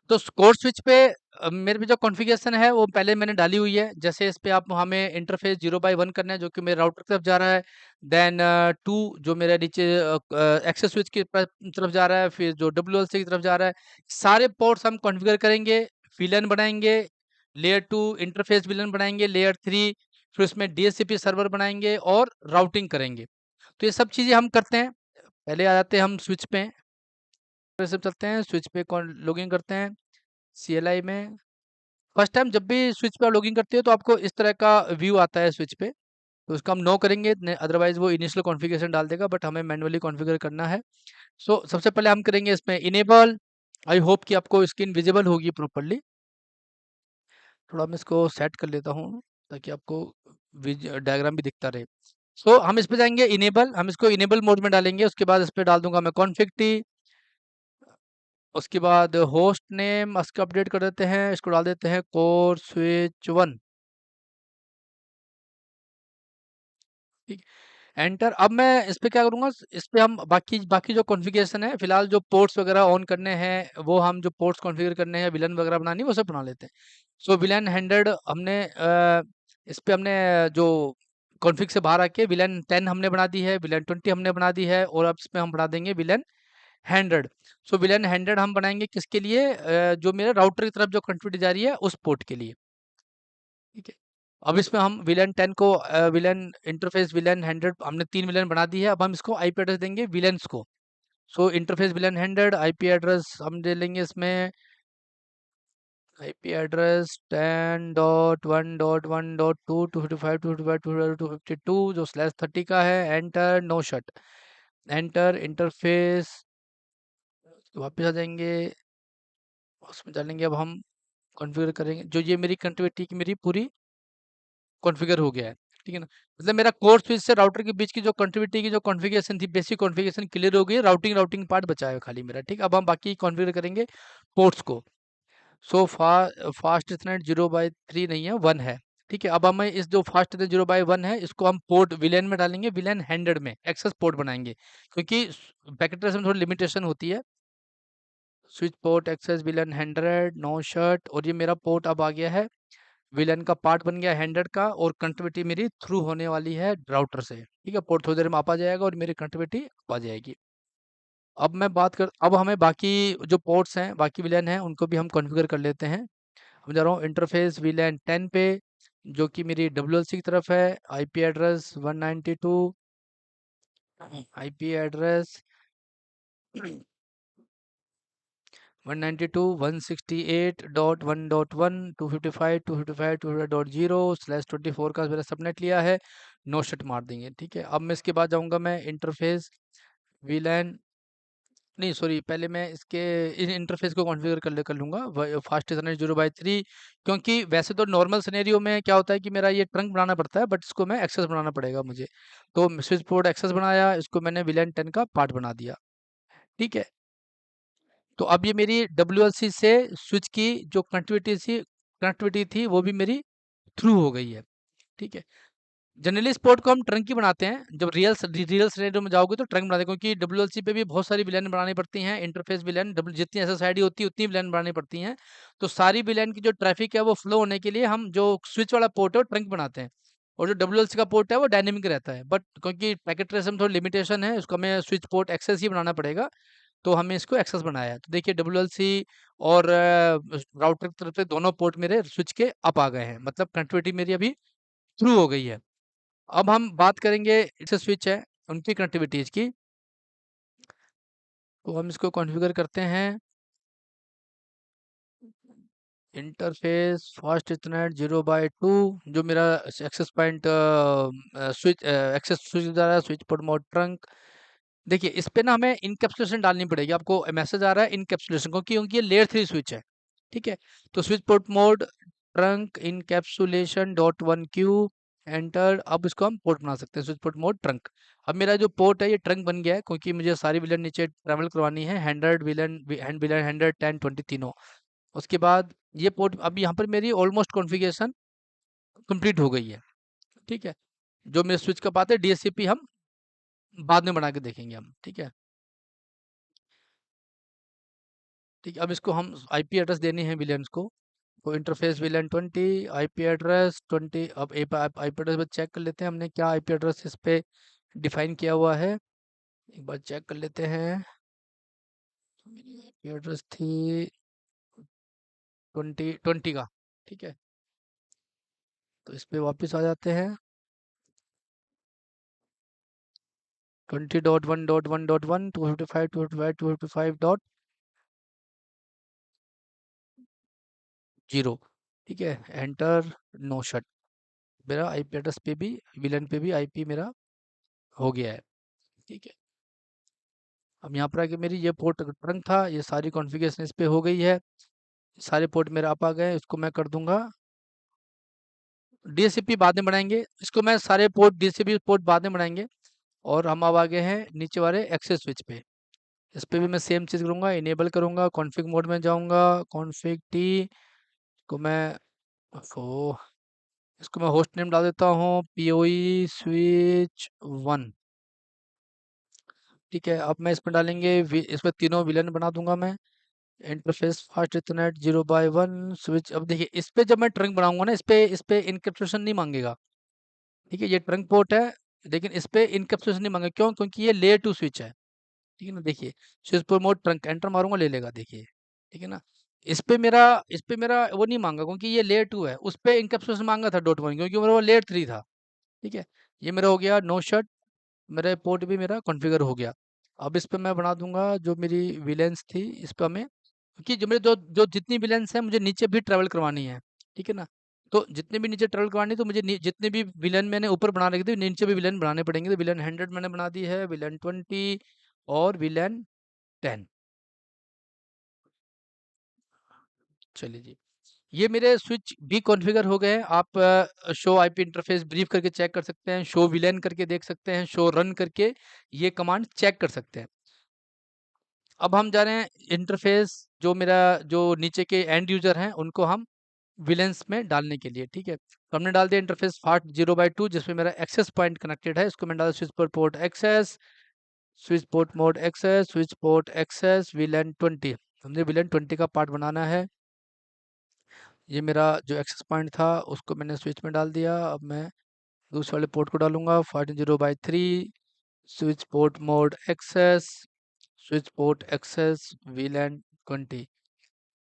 तो कोर स्विच पे मेरे पे जो कॉन्फ़िगरेशन है वो पहले मैंने डाली हुई है। जैसे इस पे आप हमें इंटरफ़ेस 0/1 करना है जो कि मेरे राउटर की तरफ जा रहा है। देन 2 जो मेरा नीचे एक्सेस स्विच की तरफ जा रहा है, फिर जो डब्ल्यूएलसी की तरफ जा रहा है। सारे पोर्ट्स हम कॉन्फ़िगर करेंगे, विलन बनाएँगे, लेयर 2 इंटरफ़ेस विलन बनाएँगे, लेयर 3 फिर उसमें डीएचसीपी सर्वर बनाएँगे और राउटिंग करेंगे। तो ये सब चीज़ें हम करते हैं। पहले आ जाते हैं हम स्विच पे, फिर से चलते हैं स्विच पे लॉगिन करते हैं सीएलआई में। फर्स्ट टाइम जब भी स्विच पे आप लॉगिन करते हो तो आपको इस तरह का व्यू आता है स्विच पे, तो उसका हम नो करेंगे, अदरवाइज वो इनिशियल कॉन्फ़िगरेशन डाल देगा, बट हमें मैन्युअली कॉन्फ़िगर करना है। सो सबसे पहले हम करेंगे इसमें इनेबल। आई होप कि आपको स्क्रीन विजिबल होगी प्रॉपर्ली। थोड़ा मैं इसको सेट कर लेता हूँ ताकि आपको डायग्राम भी दिखता रहे। सो हम इस पे जाएंगे इनेबल, हम इसको इनेबल मोड में डालेंगे। उसके बाद इस पे डाल दूंगा मैं कॉन्फ़िग टी। उसके बाद होस्ट नेम इसका अपडेट कर देते हैं, इसको डाल देते हैं कोर स्विच 1। ठीक, एंटर। अब मैं इस पे क्या करूंगा, इस पे हम बाकी बाकी जो कॉन्फ़िगरेशन है, फिलहाल जो पोर्ट्स वगैरह ऑन करने हैं वो हम जो पोर्ट्स कॉन्फ़िगर करने हैं, विलन वगैरह बनानी है वो सब बना लेते हैं। सो विलन 100 हमने इस पे हमने जो कॉन्फ़िग से बाहर आके विलन 10 हमने बना दी है, विलन 20 हमने बना दी है, और अब इसमें हम बना देंगे विलन 100। सो विलन 100 हम बनाएंगे किसके लिए, जो मेरे राउटर की तरफ जो कनेक्टिविटी जा रही है उस पोर्ट के लिए। ठीक है, अब इसमें हम विलन 10 को विलन इंटरफेस विलन 100 हमने 3 विलन बना दी है। अब हम इसको आईपी एड्रेस देंगे विलन्स को। सो इंटरफेस विलन 100 आईपी एड्रेस हम दे लेंगे इसमें, आईपी एड्रेस 10.1.1.2 255 255 252 जो /30 का है। Enter no shut. Enter interface वापस आ जाएंगे, उसमें डालेंगे। अब हम कॉन्फ़िगर करेंगे, जो ये मेरी कनेक्टिविटी की मेरी पूरी कॉन्फ़िगर हो गया है। ठीक है ना, मतलब मेरा कोर स्विच से राउटर के बीच की जो कनेक्टिविटी की जो कॉन्फ़िगरेशन थी, बेसिक कॉन्फ़िगरेशन क्लियर हो गई है। राउटिंग राउटिंग पार्ट बचा है खाली मेरा। ठीक, अब हम बाकी कॉन्फ़िगर करेंगे पोर्ट्स को। सो फास्ट इथरनेट 0/3 नहीं है, 1 है। ठीक है, अब हमें इस जो फास्ट इथरनेट 0/1 है इसको हम पोर्ट विलेन में डालेंगे, विलेन 100 में एक्सेस पोर्ट बनाएंगे, क्योंकि पैकेट ट्रेस में थोड़ी लिमिटेशन होती है। Switch port access VLAN 100 no shut, और ये मेरा पोर्ट अब आ गया है, विलन का पार्ट बन गया 100 का, और कनेक्टिविटी मेरी थ्रू होने वाली है राउटर से। ठीक है, पोर्ट थोड़ी देर में आ जाएगा और मेरी कनेक्टिविटी आ जाएगी। अब हमें बाकी जो पोर्ट्स हैं, बाकी विलन हैं, उनको भी हम कॉन्फ़िगर कर लेते हैं। मैं जा रहा हूँ इंटरफेस वीलैन 10 पे, जो कि मेरी डब्ल्यूएलसी की तरफ है। आईपी एड्रेस 192, आईपी एड्रेस 192.168.1.1 255 255 255.0/24 का मेरा सबनेट लिया है। नो शट मार देंगे। ठीक है, अब मैं इसके बाद जाऊंगा मैं इंटरफेस वीलैन, नहीं सॉरी, पहले मैं इसके इन इंटरफेस को कॉन्फ़िगर कर लूँगा फास्ट इथरनेट 0/3, क्योंकि वैसे तो नॉर्मल सिनेरियो में क्या होता है कि मेरा ये ट्रंक बनाना पड़ता है, बट इसको मैं एक्सेस बनाना पड़ेगा मुझे। तो स्विच पोर्ट एक्सेस बनाया, इसको मैंने विलेन 10 का पार्ट बना दिया। ठीक है, तो अब ये मेरी डब्ल्यूएलसी से स्विच की जो कनेक्टिविटी थी वो भी मेरी थ्रू हो गई है। ठीक है, जनरली इस पोर्ट को हम ट्रंक ही बनाते हैं, जब रियल सिनेरियो में जाओगे तो ट्रंक बनाते हैं, क्योंकि डब्ल्यूएलसी पे भी बहुत सारी विलेन बनानी पड़ती हैं। इंटरफेस विलेन डब्ल्यू जितनी एसएसआईडी होती है उतनी विलेन बनानी पड़ती हैं। तो सारी विलेन की जो ट्रैफिक है वो फ्लो होने के लिए हम जो स्विच वाला पोर्ट है वो ट्रंक बनाते हैं, और जो डब्ल्यूएलसी का पोर्ट है वो डायनेमिक रहता है। बट क्योंकि पैकेट ट्रेस में थोड़ी लिमिटेशन है, उसको हमें स्विच पोर्ट एक्सेस ही बनाना पड़ेगा, तो हमने इसको एक्सेस बनाया है। तो देखिए डब्ल्यूएलसी और राउटर की तरफ से दोनों पोर्ट मेरे स्विच के अप आ गए हैं, मतलब कनेक्टिविटी मेरी अभी थ्रू हो गई है। अब हम बात करेंगे इसे स्विच है उनकी कनेक्टिविटीज की, तो हम इसको कॉन्फ़िगर करते हैं। इंटरफेस फास्ट इथरनेट 0/2 जो मेरा access point switch access switch द्वारा स्विच पोर्ट मोड ट्रंक। देखिए इस पे ना हमें इनकैप्सुलेशन डालनी पड़ेगी, आपको मैसेज आ रहा है इनकैप्सुलेशन, क्योंकि ये लेयर 3 स्विच है। ठीक है, तो switch port mode trunk encapsulation dot one Q enter. अब इसको हम पोर्ट बना सकते हैं, स्विच पोर्ट मोड ट्रंक। अब मेरा जो पोर्ट है ये ट्रंक बन गया है, क्योंकि मुझे सारी विलन नीचे ट्रैवल करवानी है, 100 तीनों। उसके बाद ये पोर्ट, अब यहाँ पर मेरी ऑलमोस्ट कॉन्फ़िगरेशन कंप्लीट हो गई है। ठीक है, जो मेरे स्विच का पाथ है डीएचसीपी हम बाद में बना के देखेंगे हम। ठीक है, ठीक है। अब इसको हम आईपी एड्रेस देनी है विलेंस को। तो इंटरफेस विलन 20, आईपी एड्रेस 20। अब आईपी एड्रेस पर चेक कर लेते हैं हमने क्या आईपी एड्रेस इस पे डिफाइन किया हुआ है। एक बार चेक कर लेते हैं। आईपी एड्रेस थी 20 का। ठीक है, तो इस पे वापस आ जाते हैं। 20.1.1.1 255 255 255 डॉट 0। ठीक है, एंटर। No shut. मेरा आईपी एड्रेस पे भी, विलन पे भी आईपी मेरा हो गया है। ठीक है, अब यहाँ पर आके मेरी ये पोर्ट ट्रंक था, ये सारी कॉन्फ़िगरेशन इस पे हो गई है। सारे पोर्ट मेरे आप आ गए। इसको मैं कर दूंगा डीएचसीपी, बाद में बनाएंगे इसको। मैं सारे पोर्ट डीएचसीपी पोर्ट बाद में बनाएंगे। और हम अब आ गए हैं नीचे वाले एक्सेस स्विच पे। इस पे भी मैं सेम चीज़ करूंगा, इनेबल करूंगा, कॉन्फ़िग मोड में जाऊंगा, कॉन्फ़िग टी को मैं ओ, इसको मैं होस्ट नेम डाल देता हूँ पीओई स्विच 1। ठीक है, अब मैं इसमें डालेंगे इसमें तीनों विलन बना दूंगा मैं। Interface fast Ethernet 0/1 switch. अब देखिए इस पे जब मैं ट्रंक बनाऊंगा ना, इस पे इनकैप्सुलेशन नहीं मांगेगा। ठीक है, ये ट्रंक पोर्ट है, लेकिन इस पे इनकैप्सुलेशन नहीं मांगेगा। क्यों? क्योंकि ये लेयर 2 स्विच है। ठीक है ना, देखिए स्विच मोड ट्रंक एंटर मारूंगा, ले लेगा, देखिए। ठीक है ना, इस पे मेरा वो नहीं मांगा, क्योंकि ये लेयर 2 है। उस पे इनकैप्सुलेशन मांगा था डॉट वन, क्योंकि मेरा वो लेयर 3 था। ठीक है, ये मेरा हो गया नो शट। मेरा पोर्ट भी मेरा कॉन्फ़िगर हो गया। अब इस पे मैं बना दूंगा जो मेरी विलेंस थी, इस पे हमें, क्योंकि जो मेरे जो जो जितनी विलेंस है मुझे नीचे भी ट्रेवल करवानी है। ठीक है ना, तो जितने भी नीचे ट्रेवल करवानी, तो मुझे जितने भी विलन मैंने ऊपर बना रखे थे, नीचे भी विलन बनाने पड़ेंगे। तो विलन 100 मैंने बना दी है, विलन 20 और विलन 10। चलिए जी, ये मेरे स्विच भी कॉन्फ़िगर हो गए हैं। आप शो आईपी इंटरफेस ब्रीफ करके चेक कर सकते हैं, शो विलेन करके देख सकते हैं, शो रन करके ये कमांड चेक कर सकते हैं। अब हम जा रहे हैं इंटरफेस, जो मेरा जो नीचे के एंड यूजर हैं उनको हम विलेंस में डालने के लिए। ठीक है, तो हमने डाल दिया इंटरफेस फास्ट 0/2, जिसमें मेरा एक्सेस पॉइंट कनेक्टेड है। इसको मैंने डाला switch port port access, switch port mode access, switch port access VLAN 20। हमने विलन 20 का पार्ट बनाना है। ये मेरा जो एक्सेस पॉइंट था उसको मैंने स्विच में डाल दिया। अब मैं दूसरे वाले पोर्ट को डालूंगा 14/0/3, switch port mode access, switch port access VLAN 20।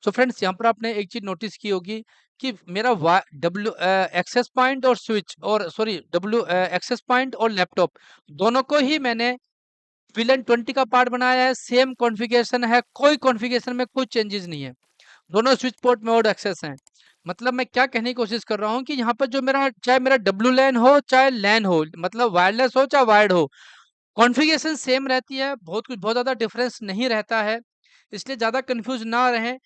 So friends, यहाँ पर आपने एक चीज नोटिस की होगी कि मेरा डब्ल्यू एक्सेस पॉइंट और स्विच, और सॉरी डब्ल्यू एक्सेस पॉइंट और लैपटॉप, दोनों को ही मैंने VLAN 20 का पार्ट बनाया है। सेम कॉन्फ़िगरेशन है, कोई कॉन्फ़िगरेशन में कोई चेंजेस नहीं है। दोनों स्विच पोर्ट मोड एक्सेस हैं। मतलब मैं क्या कहने की कोशिश कर रहा हूँ कि यहाँ पर जो मेरा, चाहे मेरा डब्ल्यू लैन हो चाहे लैन हो, मतलब वायरलेस हो चाहे वायर्ड हो, कॉन्फ़िगरेशन सेम रहती है। बहुत ज़्यादा डिफरेंस नहीं रहता है, इसलिए ज़्यादा कंफ्यूज ना रहें।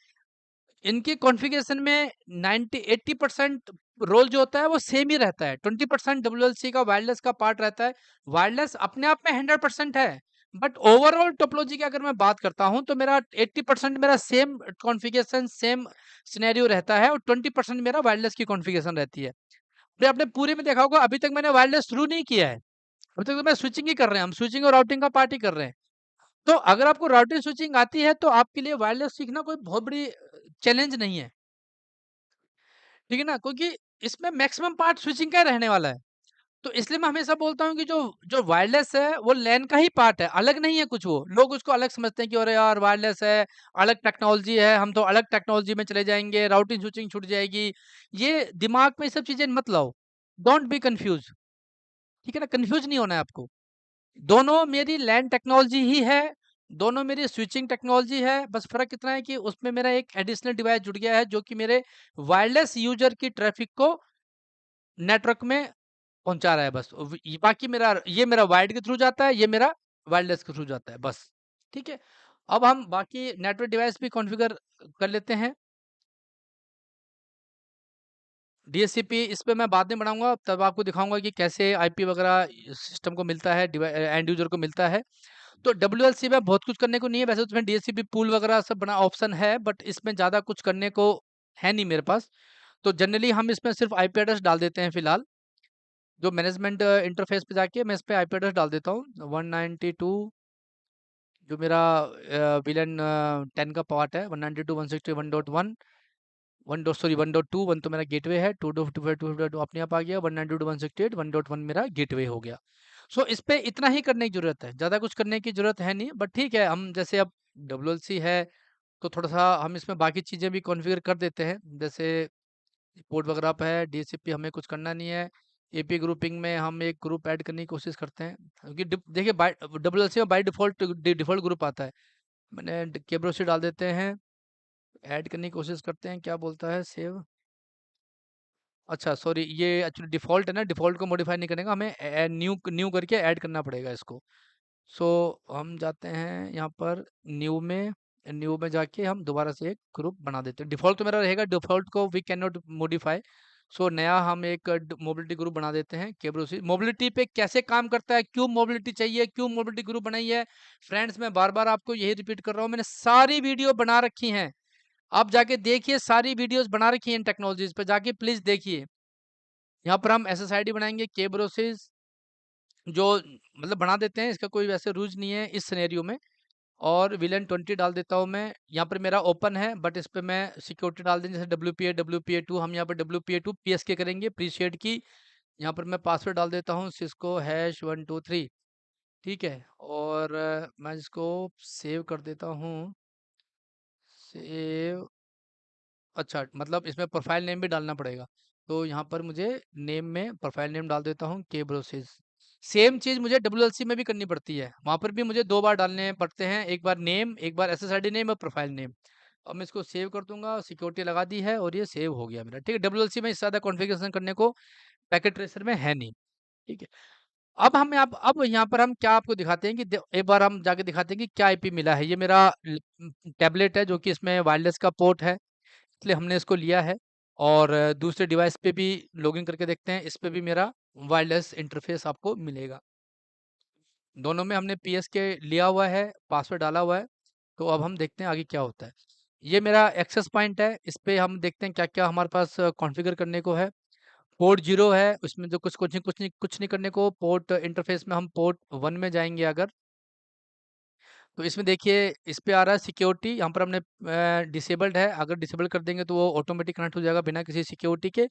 इनकी कॉन्फ़िगरेशन में 90-80% रोल जो होता है वो सेम ही रहता है। 20% डब्ल्यूएलसी का वायरलेस का पार्ट रहता है। वायरलेस अपने आप में 100% है, बट ओवरऑल टोपोलॉजी की अगर मैं बात करता हूं तो मेरा 80% मेरा सेम कॉन्फ़िगरेशन, सेम सिनेरियो रहता है, और 20% मेरा वायरलेस की कॉन्फ़िगरेशन रहती है। फिर आपने पूरे में देखा होगा, अभी तक मैंने वायरलेस शुरू नहीं किया है। अभी तक तो मैं स्विचिंग ही कर रहे हैं, हम स्विचिंग और राउटिंग का पार्ट ही कर रहे हैं। तो अगर आपको राउटिंग स्विचिंग आती है तो आपके लिए वायरलेस सीखना कोई बहुत बड़ी चैलेंज नहीं है। ठीक है ना, क्योंकि इसमें मैक्सिमम पार्ट स्विचिंग का ही रहने वाला है। तो इसलिए मैं हमेशा बोलता हूँ कि जो जो वायरलेस है वो लैन का ही पार्ट है, अलग नहीं है कुछ। वो लोग उसको अलग समझते हैं कि अरे यार वायरलेस है, अलग टेक्नोलॉजी है, हम तो अलग टेक्नोलॉजी में चले जाएंगे, राउटिंग स्विचिंग छूट जाएगी। ये दिमाग में ये सब चीजें मत लाओ। Don't be confuse. ठीक है ना, कंफ्यूज नहीं होना है आपको। दोनों मेरी लैन टेक्नोलॉजी ही है, दोनों मेरी स्विचिंग टेक्नोलॉजी है। बस फर्क इतना है कि उसमें मेरा एक एडिशनल डिवाइस जुड़ गया है, जो कि मेरे वायरलेस यूजर की ट्रैफिक को नेटवर्क में पहुंचा रहा है बस। बाकी मेरा, ये मेरा वायर्ड के थ्रू जाता है, ये मेरा वायरलेस के थ्रू जाता है बस। ठीक है, अब हम बाकी नेटवर्क डिवाइस भी कॉन्फ़िगर कर लेते हैं। डीएचसीपी इस पे मैं बाद में बनाऊंगा, तब आपको दिखाऊंगा कि कैसे आईपी वगैरह सिस्टम को मिलता है, एंड यूजर को मिलता है। तो डब्ल्यूएलसी में बहुत कुछ करने को नहीं है, वैसे उसमें डीएचसीपी पूल वगैरह सब बना ऑप्शन है, बट इसमें ज़्यादा कुछ करने को है नहीं मेरे पास। तो जनरली हम इसमें सिर्फ आईपी एड्रेस डाल देते हैं फिलहाल। जो मैनेजमेंट इंटरफेस पे जाके मैं इस पे आईपी एड्रेस डाल देता हूँ 192, जो मेरा विलन 10 का पार्ट है, 192.168.1.1, 1 1 तो मेरा गेटवे है, 2.55.2 अपने आप आ गया, 192.168.1.1 मेरा गेटवे हो गया। सो इस पे इतना ही करने की जरूरत है, ज़्यादा कुछ करने की जरूरत है नहीं, बट ठीक है, हम जैसे अब डब्ल्यूएलसी है तो थोड़ा सा हम इसमें बाकी चीज़ें भी कॉन्फ़िगर कर देते हैं, जैसे पोर्ट वगैरह पे है, डीएचसीपी हमें कुछ करना नहीं है। एपी ग्रुपिंग में हम एक ग्रुप ऐड करने की कोशिश करते हैं, क्योंकि देखिए बाय डब्ल्यूएलसी में बाय डिफ़ॉल्ट डिफ़ॉल्ट ग्रुप आता है। मैंने केब्रोसी डाल देते हैं, ऐड करने की कोशिश करते हैं, क्या बोलता है सेव। अच्छा सॉरी, ये एक्चुअली डिफ़ॉल्ट है ना, डिफ़ॉल्ट को मॉडिफ़ाई नहीं करने का, हमें न्यू न्यू करके ऐड करना पड़ेगा इसको। सो हम जाते हैं यहाँ पर न्यू में जाके हम दोबारा से एक ग्रुप बना देते हैं। डिफ़ॉल्ट तो मेरा रहेगा, डिफ़ॉल्ट को वी कैन नॉट मॉडिफ़ाई। सो नया हम एक मोबिलिटी ग्रुप बना देते हैं। केब्रोसी मोबिलिटी पे कैसे काम करता है, क्यों मोबिलिटी चाहिए, क्यों मोबिलिटी ग्रुप बनाई है, फ्रेंड्स मैं बार बार आपको यही रिपीट कर रहा हूँ, मैंने सारी वीडियो बना रखी हैं। आप जाके देखिए, सारी वीडियोस बना रखी हैं टेक्नोलॉजीज पे, जाके प्लीज देखिए। यहाँ पर हम एसएसआईडी बनाएंगे केब्रोसिस, जो मतलब बना देते हैं, इसका कोई वैसे रूज नहीं है इस सिनेरियो में। और विलन 20 डाल देता हूँ मैं। यहाँ पर मेरा ओपन है, बट इस पे मैं सिक्योरिटी डाल देंगे, जैसे WPA2 हम यहाँ पर WPA2 PSK करेंगे, प्रीशियड की। यहाँ पर मैं पासवर्ड डाल देता हूँ सिस्को #123। ठीक है, और मैं इसको सेव कर देता हूँ। सेव, अच्छा मतलब इसमें प्रोफाइल नेम भी डालना पड़ेगा, तो यहाँ पर मुझे नेम में प्रोफाइल नेम डाल देता हूँ के ब्रोसिस। सेम चीज़ मुझे डब्ल्यूएलसी में भी करनी पड़ती है, वहाँ पर भी मुझे 2 बार डालने पड़ते हैं, एक बार नेम, एक बार एसएसआईडी नेम और प्रोफाइल नेम। अब मैं इसको सेव कर दूंगा, सिक्योरिटी लगा दी है और ये सेव हो गया मेरा। ठीक है, डब्ल्यूएलसी में इससे ज़्यादा कॉन्फ़िगरेशन करने को पैकेट ट्रेसर में है नहीं। ठीक है, अब हम अब यहाँ पर हम क्या आपको दिखाते हैं कि एक बार हम जाके दिखाते हैं कि क्या आईपी मिला है। ये मेरा टैबलेट है, जो कि इसमें वायरलेस का पोर्ट है, इसलिए हमने इसको लिया है। और दूसरे डिवाइस पे भी लॉगिन करके देखते हैं, इस पे भी मेरा वायरलेस इंटरफेस आपको मिलेगा। दोनों में हमने पीएस के लिया हुआ है, पासवर्ड डाला हुआ है। तो अब हम देखते हैं आगे क्या होता है। ये मेरा एक्सेस पॉइंट है, इस पे हम देखते हैं क्या क्या हमारे पास कॉन्फ़िगर करने को है। पोर्ट 0 है, उसमें जो कुछ नहीं करने को। पोर्ट इंटरफेस में हम पोर्ट 1 में जाएंगे अगर, तो इसमें देखिए इस पे आ रहा है सिक्योरिटी, यहाँ पर हमने डिसेबल्ड है, अगर डिसेबल कर देंगे तो वो ऑटोमेटिक कनेक्ट हो जाएगा बिना किसी सिक्योरिटी के।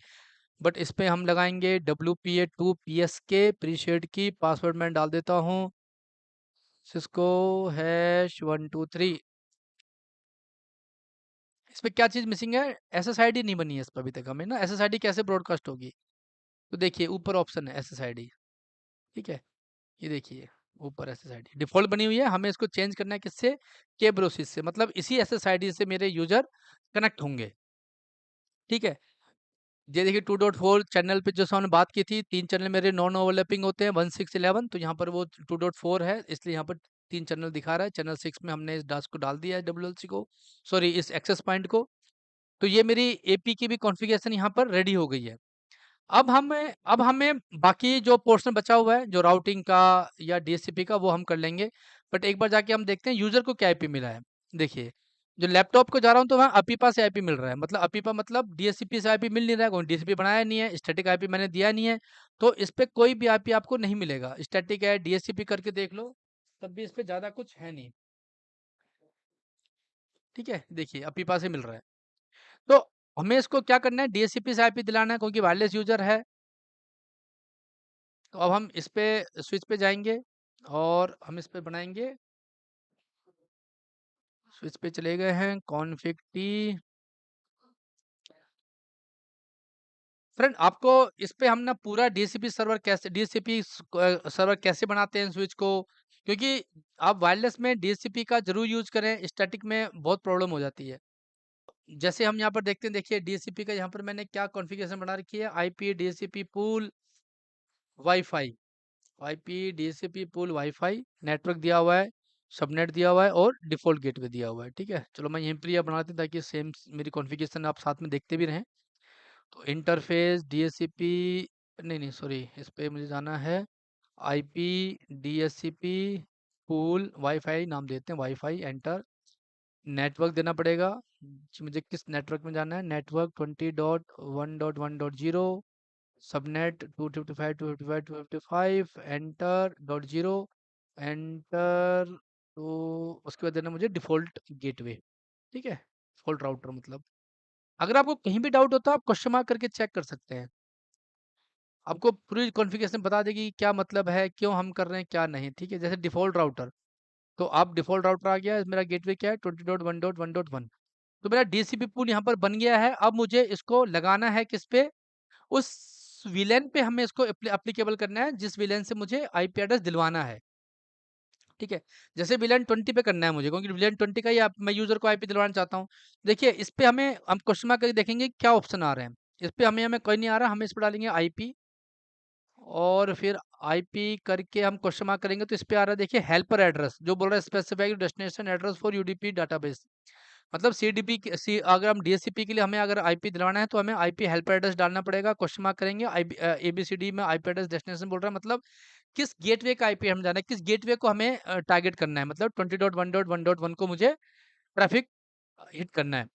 बट इस पे हम लगाएंगे WPA2 PSK प्रीशेड की, पासवर्ड मैं डाल देता हूँ सिस्को #123। इस पे क्या चीज़ मिसिंग है, SSID नहीं बनी है इस पर अभी तक, हमें ना SSID कैसे ब्रॉडकास्ट होगी। तो देखिए ऊपर ऑप्शन है SSID। ठीक है, ये देखिए ऊपर SSID डिफ़ॉल्ट बनी हुई है, हमें इसको चेंज करना है किससे, केब्रोसिस से, मतलब इसी SSID से मेरे यूज़र कनेक्ट होंगे। ठीक है, ये देखिए 2.4 चैनल पे जैसे हमने बात की थी, 3 चैनल मेरे नॉन ओवरलैपिंग होते हैं 1 6 11, तो यहाँ पर वो 2.4 है, इसलिए यहाँ पर 3 चैनल दिखा रहा है। चैनल 6 में हमने इस डास को डाल दिया है, डब्ल्यूएलसी को, सॉरी इस एक्सेस पॉइंट को। तो ये मेरी एपी की भी कॉन्फ़िगरेशन यहाँ पर रेडी हो गई है। अब हमें बाकी जो पोर्शन बचा हुआ है, जो राउटिंग का या डीएचसीपी का, वो हम कर लेंगे। बट एक बार जाके हम देखते हैं यूजर को क्या आईपी मिला है। देखिए, जो लैपटॉप को जा रहा हूँ तो वहाँ अपीपा से आईपी मिल रहा है, मतलब अपीपा मतलब डीएचसीपी से आईपी मिल नहीं रहा है, कोई डीएचसीपी बनाया नहीं है, स्टैटिक आईपी मैंने दिया नहीं है। तो इस पे कोई भी आईपी आपको नहीं मिलेगा, स्टैटिक है, डीएचसीपी करके देख लो, तब भी इस पे ज़्यादा कुछ है नहीं। ठीक है, देखिए अपीपा से मिल रहा है। तो हमें इसको क्या करना है, डीएचसीपी से आईपी दिलाना है, क्योंकि वायरलेस यूजर है। तो अब हम इस पे स्विच पे जाएंगे और हम इस पे बनाएंगे, स्विच पे चले गए हैं, कॉन्फ़िग टी। फ्रेंड आपको इस पे हम ना पूरा डीएचसीपी सर्वर कैसे बनाते हैं स्विच को, क्योंकि आप वायरलेस में डीएचसीपी का जरूर यूज करें, स्टैटिक में बहुत प्रॉब्लम हो जाती है। जैसे हम यहाँ पर देखते हैं, देखिए डीएचसीपी का यहाँ पर मैंने क्या कॉन्फ़िगरेशन बना रखी है, IP DHCP pool wifi, IP DHCP pool wifi, network दिया हुआ है, सबनेट दिया हुआ है और डिफ़ॉल्ट गेटवे दिया हुआ है। ठीक है, चलो मैं यहीं पर यह बना देता हूँ ताकि सेम मेरी कॉन्फ़िगरेशन आप साथ में देखते भी रहें। तो इंटरफेस डीएचसीपी, नहीं नहीं सॉरी, इस पे मुझे जाना है आईपी डीएचसीपी पूल वाईफाई, नाम देते हैं वाईफाई, एंटर। नेटवर्क देना पड़ेगा, मुझे किस नेटवर्क में जाना है, network 20.1.1.0, subnet 255.255.255, enter dot zero, enter. तो उसके बाद देना मुझे डिफ़ॉल्ट गेटवे, ठीक है, डिफ़ॉल्ट राउटर मतलब। अगर आपको कहीं भी डाउट होता है आप क्वेश्चन मार्क करके चेक कर सकते हैं, आपको पूरी कॉन्फ़िगरेशन बता देगी क्या मतलब है, क्यों हम कर रहे हैं, क्या नहीं, ठीक है। जैसे डिफ़ॉल्ट राउटर, तो आप डिफ़ॉल्ट राउटर आ गया, मेरा गेटवे क्या है 20.1.1.1, तो मेरा डीसीपी पूल यहाँ पर बन गया है। अब मुझे इसको लगाना है किस पे, उस विलेन पे हमें इसको एप्लीकेबल करना है जिस विलेन से मुझे आईपी एड्रेस दिलवाना है, ठीक है। जैसे विलेन 20 पे करना है मुझे, क्योंकि विलेन 20 का ही मैं यूजर को आईपी दिलवाना चाहता हूँ। देखिए इस पे हम क्वेश्चन मार्क करके देखेंगे क्या ऑप्शन आ रहे हैं। इस पे हमें हमें कोई नहीं आ रहा, हम इस पे डालेंगे आईपी, और फिर आईपी करके हम क्वेश्चन मार्क करेंगे तो इस पे आ रहा है, देखिए हेल्पर एड्रेस जो बोल रहा है specified destination address for UDP database, मतलब सीडीपी अगर हम डीएचसीपी के लिए हमें अगर आईपी दिलवाना है तो हमें आईपी हेल्पर एड्रेस डालना पड़ेगा, क्वेश्चन मार्क करेंगे। एबीसीडी में आईपी एड्रेस डेस्टिनेशन बोल रहा है, मतलब किस गेटवे का आईपी हम जाना है, किस गेटवे को हमें टारगेट करना है, मतलब 20.1.1.1 को मुझे ट्रैफिक हिट करना है।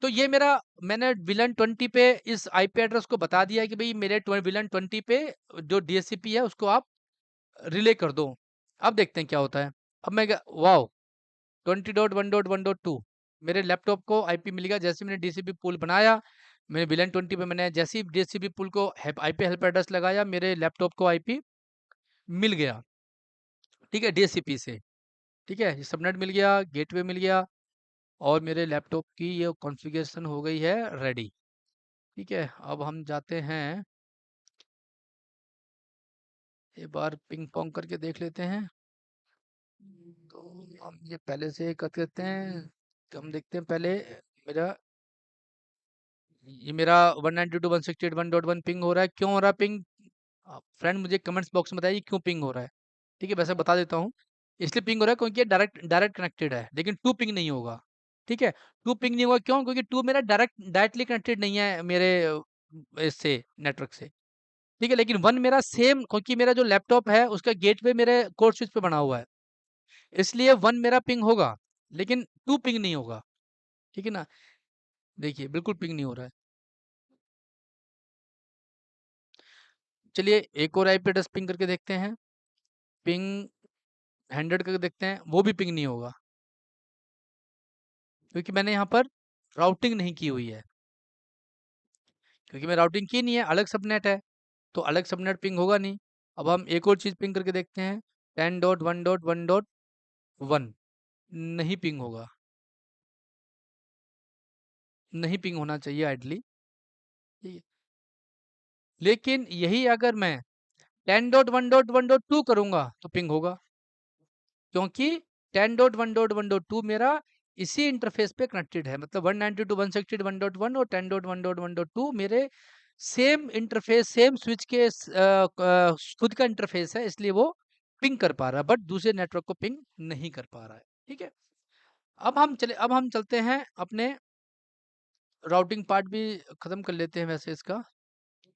तो ये मेरा, मैंने विलन 20 पे इस आईपी एड्रेस को बता दिया है कि भाई मेरे विलन 20 पे जो डीएचसीपी है उसको आप रिले कर दो। अब देखते हैं क्या होता है। अब मैं वाओ, 20.1.1.2 मेरे लैपटॉप को आईपी मिल गया। जैसे मैंने डीसीपी पूल बनाया, मैंने विलन 20 पे मैंने जैसे ही डीसीपी पूल को आईपी हेल्प एड्रेस लगाया, मेरे लैपटॉप को आईपी मिल गया, ठीक है, डीसीपी से, ठीक है, सबनेट मिल गया, गेटवे मिल गया, और मेरे लैपटॉप की ये कॉन्फ़िगरेशन हो गई है रेडी, ठीक है। अब हम जाते हैं, एक बार पिंग पोंग करके देख लेते हैं। तो हम ये पहले से कर देते हैं, तो हम देखते हैं पहले मेरा, ये मेरा 192.168.1.1 पिंग हो रहा है। क्यों हो रहा है पिंग, फ्रेंड मुझे कमेंट्स बॉक्स में बताइए क्यों पिंग हो रहा है, ठीक है। वैसे बता देता हूँ, इसलिए पिंग हो रहा है क्योंकि ये डायरेक्ट डायरेक्ट कनेक्टेड है, लेकिन टू पिंग नहीं होगा, ठीक है। टू पिंग नहीं होगा क्यों, क्योंकि टू मेरा डायरेक्टली कनेक्टेड नहीं है मेरे इससे नेटवर्क से, ठीक है। लेकिन वन मेरा सेम, क्योंकि मेरा जो लैपटॉप है उसका गेटवे मेरे कोर स्विच पे बना हुआ है, इसलिए वन मेरा पिंग होगा, लेकिन टू पिंग नहीं होगा, ठीक है ना। देखिए बिल्कुल पिंग नहीं हो रहा है। चलिए एक और आईपी एड्रेस पिंग करके देखते हैं, पिंग 100 करके देखते हैं, वो भी पिंग नहीं होगा, क्योंकि मैंने यहाँ पर राउटिंग नहीं की हुई है, क्योंकि मैं राउटिंग की नहीं है, अलग सबनेट है, तो अलग सबनेट पिंग होगा नहीं। अब हम एक और चीज़ पिंग करके देखते हैं, 10.1.1.1, नहीं पिंग होगा, नहीं पिंग होना चाहिए आइडली, ठीक है। लेकिन यही अगर मैं 10.1.1.2 करूंगा तो पिंग होगा, क्योंकि 10.1.1.2 मेरा इसी इंटरफेस पे कनेक्टेड है, मतलब 192.168.1.1 और 10.1.1.2 मेरे सेम इंटरफेस, सेम स्विच के खुद का इंटरफेस है, इसलिए वो पिंग कर पा रहा है, बट दूसरे नेटवर्क को पिंग नहीं कर पा रहा है, ठीक है। अब हम चलते हैं अपने राउटिंग पार्ट भी खत्म कर लेते हैं वैसे इसका।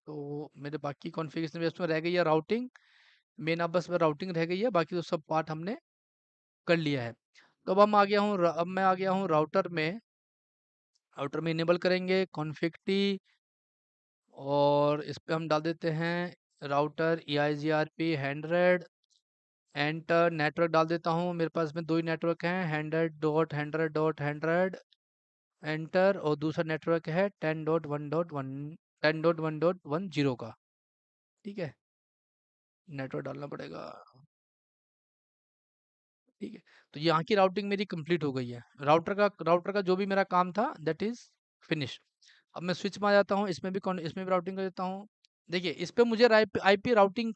तो मेरे बाकी कॉन्फ़िगरेशन भी इसमें रह गई है, राउटिंग मेन, अब बस राउटिंग रह गई है, बाकी तो सब पार्ट हमने कर लिया है। तो अब मैं आ गया हूँ राउटर में, राउटर में इनेबल करेंगे कॉन्फ़िग टी, और इस पे हम डाल देते हैं राउटर EIGRP 100, एंटर। नेटवर्क डाल देता हूँ, मेरे पास में दो ही नेटवर्क हैं, 100.100.100, एंटर। और दूसरा नेटवर्क है 10.1.1 का, ठीक है, नेटवर्क डालना पड़ेगा, ठीक है। तो यहाँ की राउटिंग मेरी कंप्लीट हो गई है, राउटर का जो भी मेरा काम था दैट इज फिनिश। अब मैं स्विच में आ जाता हूँ, इसमें भी राउटिंग कर देता हूँ। देखिए इस पे मुझे आईपी राउटिंग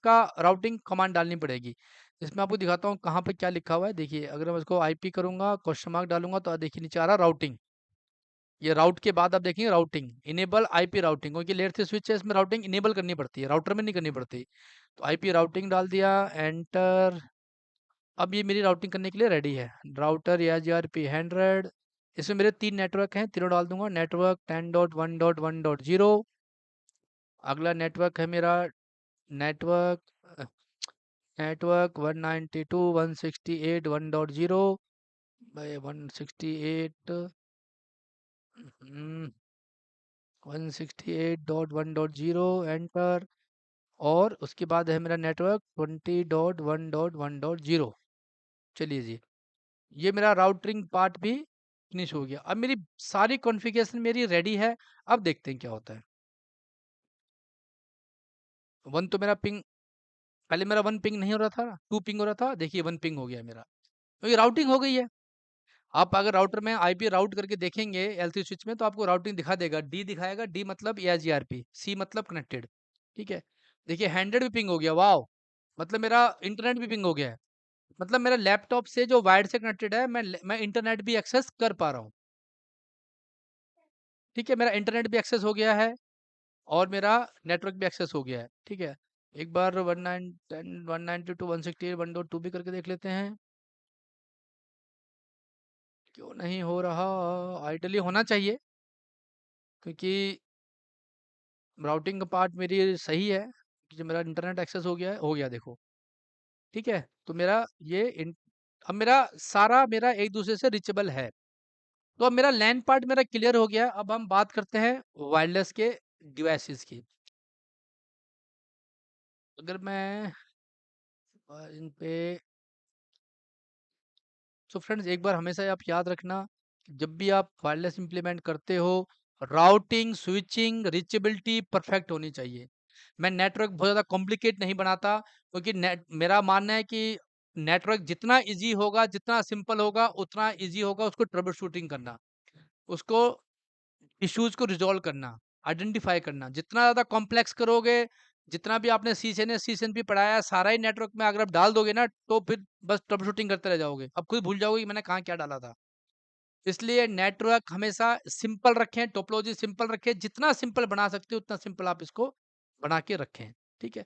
कमांड डालनी पड़ेगी, इसमें आपको दिखाता हूँ कहाँ पे क्या लिखा हुआ है। देखिए अगर मैं इसको आईपी करूंगा, क्वेश्चन मार्क डालूंगा, तो देखिए नीचे आ रहा राउटिंग, ये राउट के बाद आप देखेंगे राउटिंग, इनेबल आईपी राउटिंग, क्योंकि लेयर से स्विच है, इसमें राउटिंग इनेबल करनी पड़ती है, राउटर में नहीं करनी पड़ती। तो आईपी राउटिंग डाल दिया, एंटर। अब ये मेरी राउटिंग करने के लिए रेडी है, राउटर या EIGRP 100, इसमें मेरे तीन नेटवर्क हैं, तीनों डाल दूंगा, नेटवर्क 10.1.1.0, अगला नेटवर्क है मेरा, नेटवर्क नेटवर्क 192.168.1.0 बाय 168 168.1.0 एंटर। और उसके बाद है मेरा नेटवर्क 20.1.1.0। चलिए जी, ये मेरा राउटरिंग पार्ट भी फिनिश हो गया। अब मेरी सारी कॉन्फ़िगरेशन मेरी रेडी है। अब देखते हैं क्या होता है। 1 तो मेरा पिंग, पहले मेरा 1 पिंग नहीं हो रहा था, 2 पिंग हो रहा था, देखिए 1 पिंग हो गया मेरा। तो ये राउटिंग हो गई है। आप अगर राउटर में आईपी राउट करके देखेंगे एल3 स्विच में, तो आपको राउटिंग दिखा देगा, डी दिखाएगा, डी मतलब एआरपी, सी मतलब कनेक्टेड। ठीक है, देखिए 100 भी पिंग हो गया, वाओ। मतलब मेरा इंटरनेट भी पिंग हो गया है। मतलब मेरा लैपटॉप से जो वायर्ड से कनेक्टेड है, मैं इंटरनेट भी एक्सेस कर पा रहा हूँ। ठीक है, मेरा इंटरनेट भी एक्सेस हो गया है और मेरा नेटवर्क भी एक्सेस हो गया है। ठीक है, एक बार 192.168.1.2 भी करके देख लेते हैं। क्यों नहीं हो रहा? आइडियली होना चाहिए, क्योंकि राउटिंग का पार्ट मेरी सही है कि जो मेरा इंटरनेट एक्सेस हो गया देखो। ठीक है, तो मेरा अब मेरा सारा मेरा एक दूसरे से रिचेबल है। तो अब मेरा लैन पार्ट मेरा क्लियर हो गया। अब हम बात करते हैं वायरलेस के डिवाइसेस की। अगर मैं इन पे, सो फ्रेंड्स एक बार हमेशा आप याद रखना कि जब भी आप वायरलेस इंप्लीमेंट करते हो, राउटिंग स्विचिंग रिचेबिलिटी परफेक्ट होनी चाहिए। मैं नेटवर्क बहुत ज़्यादा कॉम्प्लिकेट नहीं बनाता, क्योंकि नेट मेरा मानना है कि नेटवर्क जितना इजी होगा, जितना सिंपल होगा, उतना इजी होगा उसको ट्रबल शूटिंग करना, उसको इश्यूज को रिजॉल्व करना, आइडेंटिफाई करना। जितना ज़्यादा कॉम्प्लेक्स करोगे, जितना भी आपने सी पढ़ाया है, सारा ही नेटवर्क में अगर आप डाल दोगे ना, तो फिर बस ट्रबल शूटिंग करते रह जाओगे। अब खुद भूल जाओगे कि मैंने कहाँ क्या डाला था। इसलिए नेटवर्क हमेशा सिंपल रखें, टोपोलॉजी सिंपल रखें, जितना सिंपल बना सकते हो उतना सिंपल आप इसको बना के रखें। ठीक है,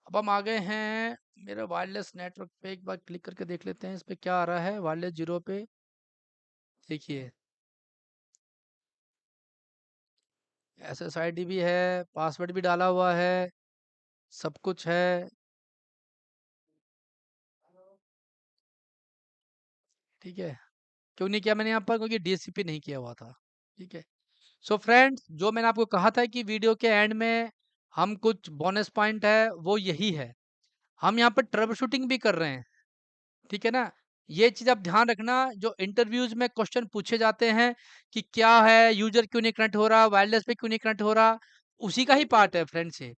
अब हम आ गए हैं मेरे वायरलेस नेटवर्क पे। एक बार क्लिक करके देख लेते हैं इस पे क्या आ रहा है। वायरलेस जीरो पे देखिए, SSID भी है, पासवर्ड भी डाला हुआ है, सब कुछ है। ठीक है, क्यों नहीं किया मैंने यहाँ पर? क्योंकि डीएचसीपी नहीं किया हुआ था। ठीक है, सो फ्रेंड्स जो मैंने आपको कहा था कि वीडियो के एंड में हम कुछ बोनस पॉइंट है, वो यही है, हम यहाँ पर ट्रबल शूटिंग भी कर रहे हैं। ठीक है ना, ये चीज आप ध्यान रखना। जो इंटरव्यूज में क्वेश्चन पूछे जाते हैं कि क्या है, यूजर क्यों नहीं कनेक्ट हो रहा, वायरलेस पे क्यों नहीं कनेक्ट हो रहा, उसी का ही पार्ट है फ्रेंड्स ये।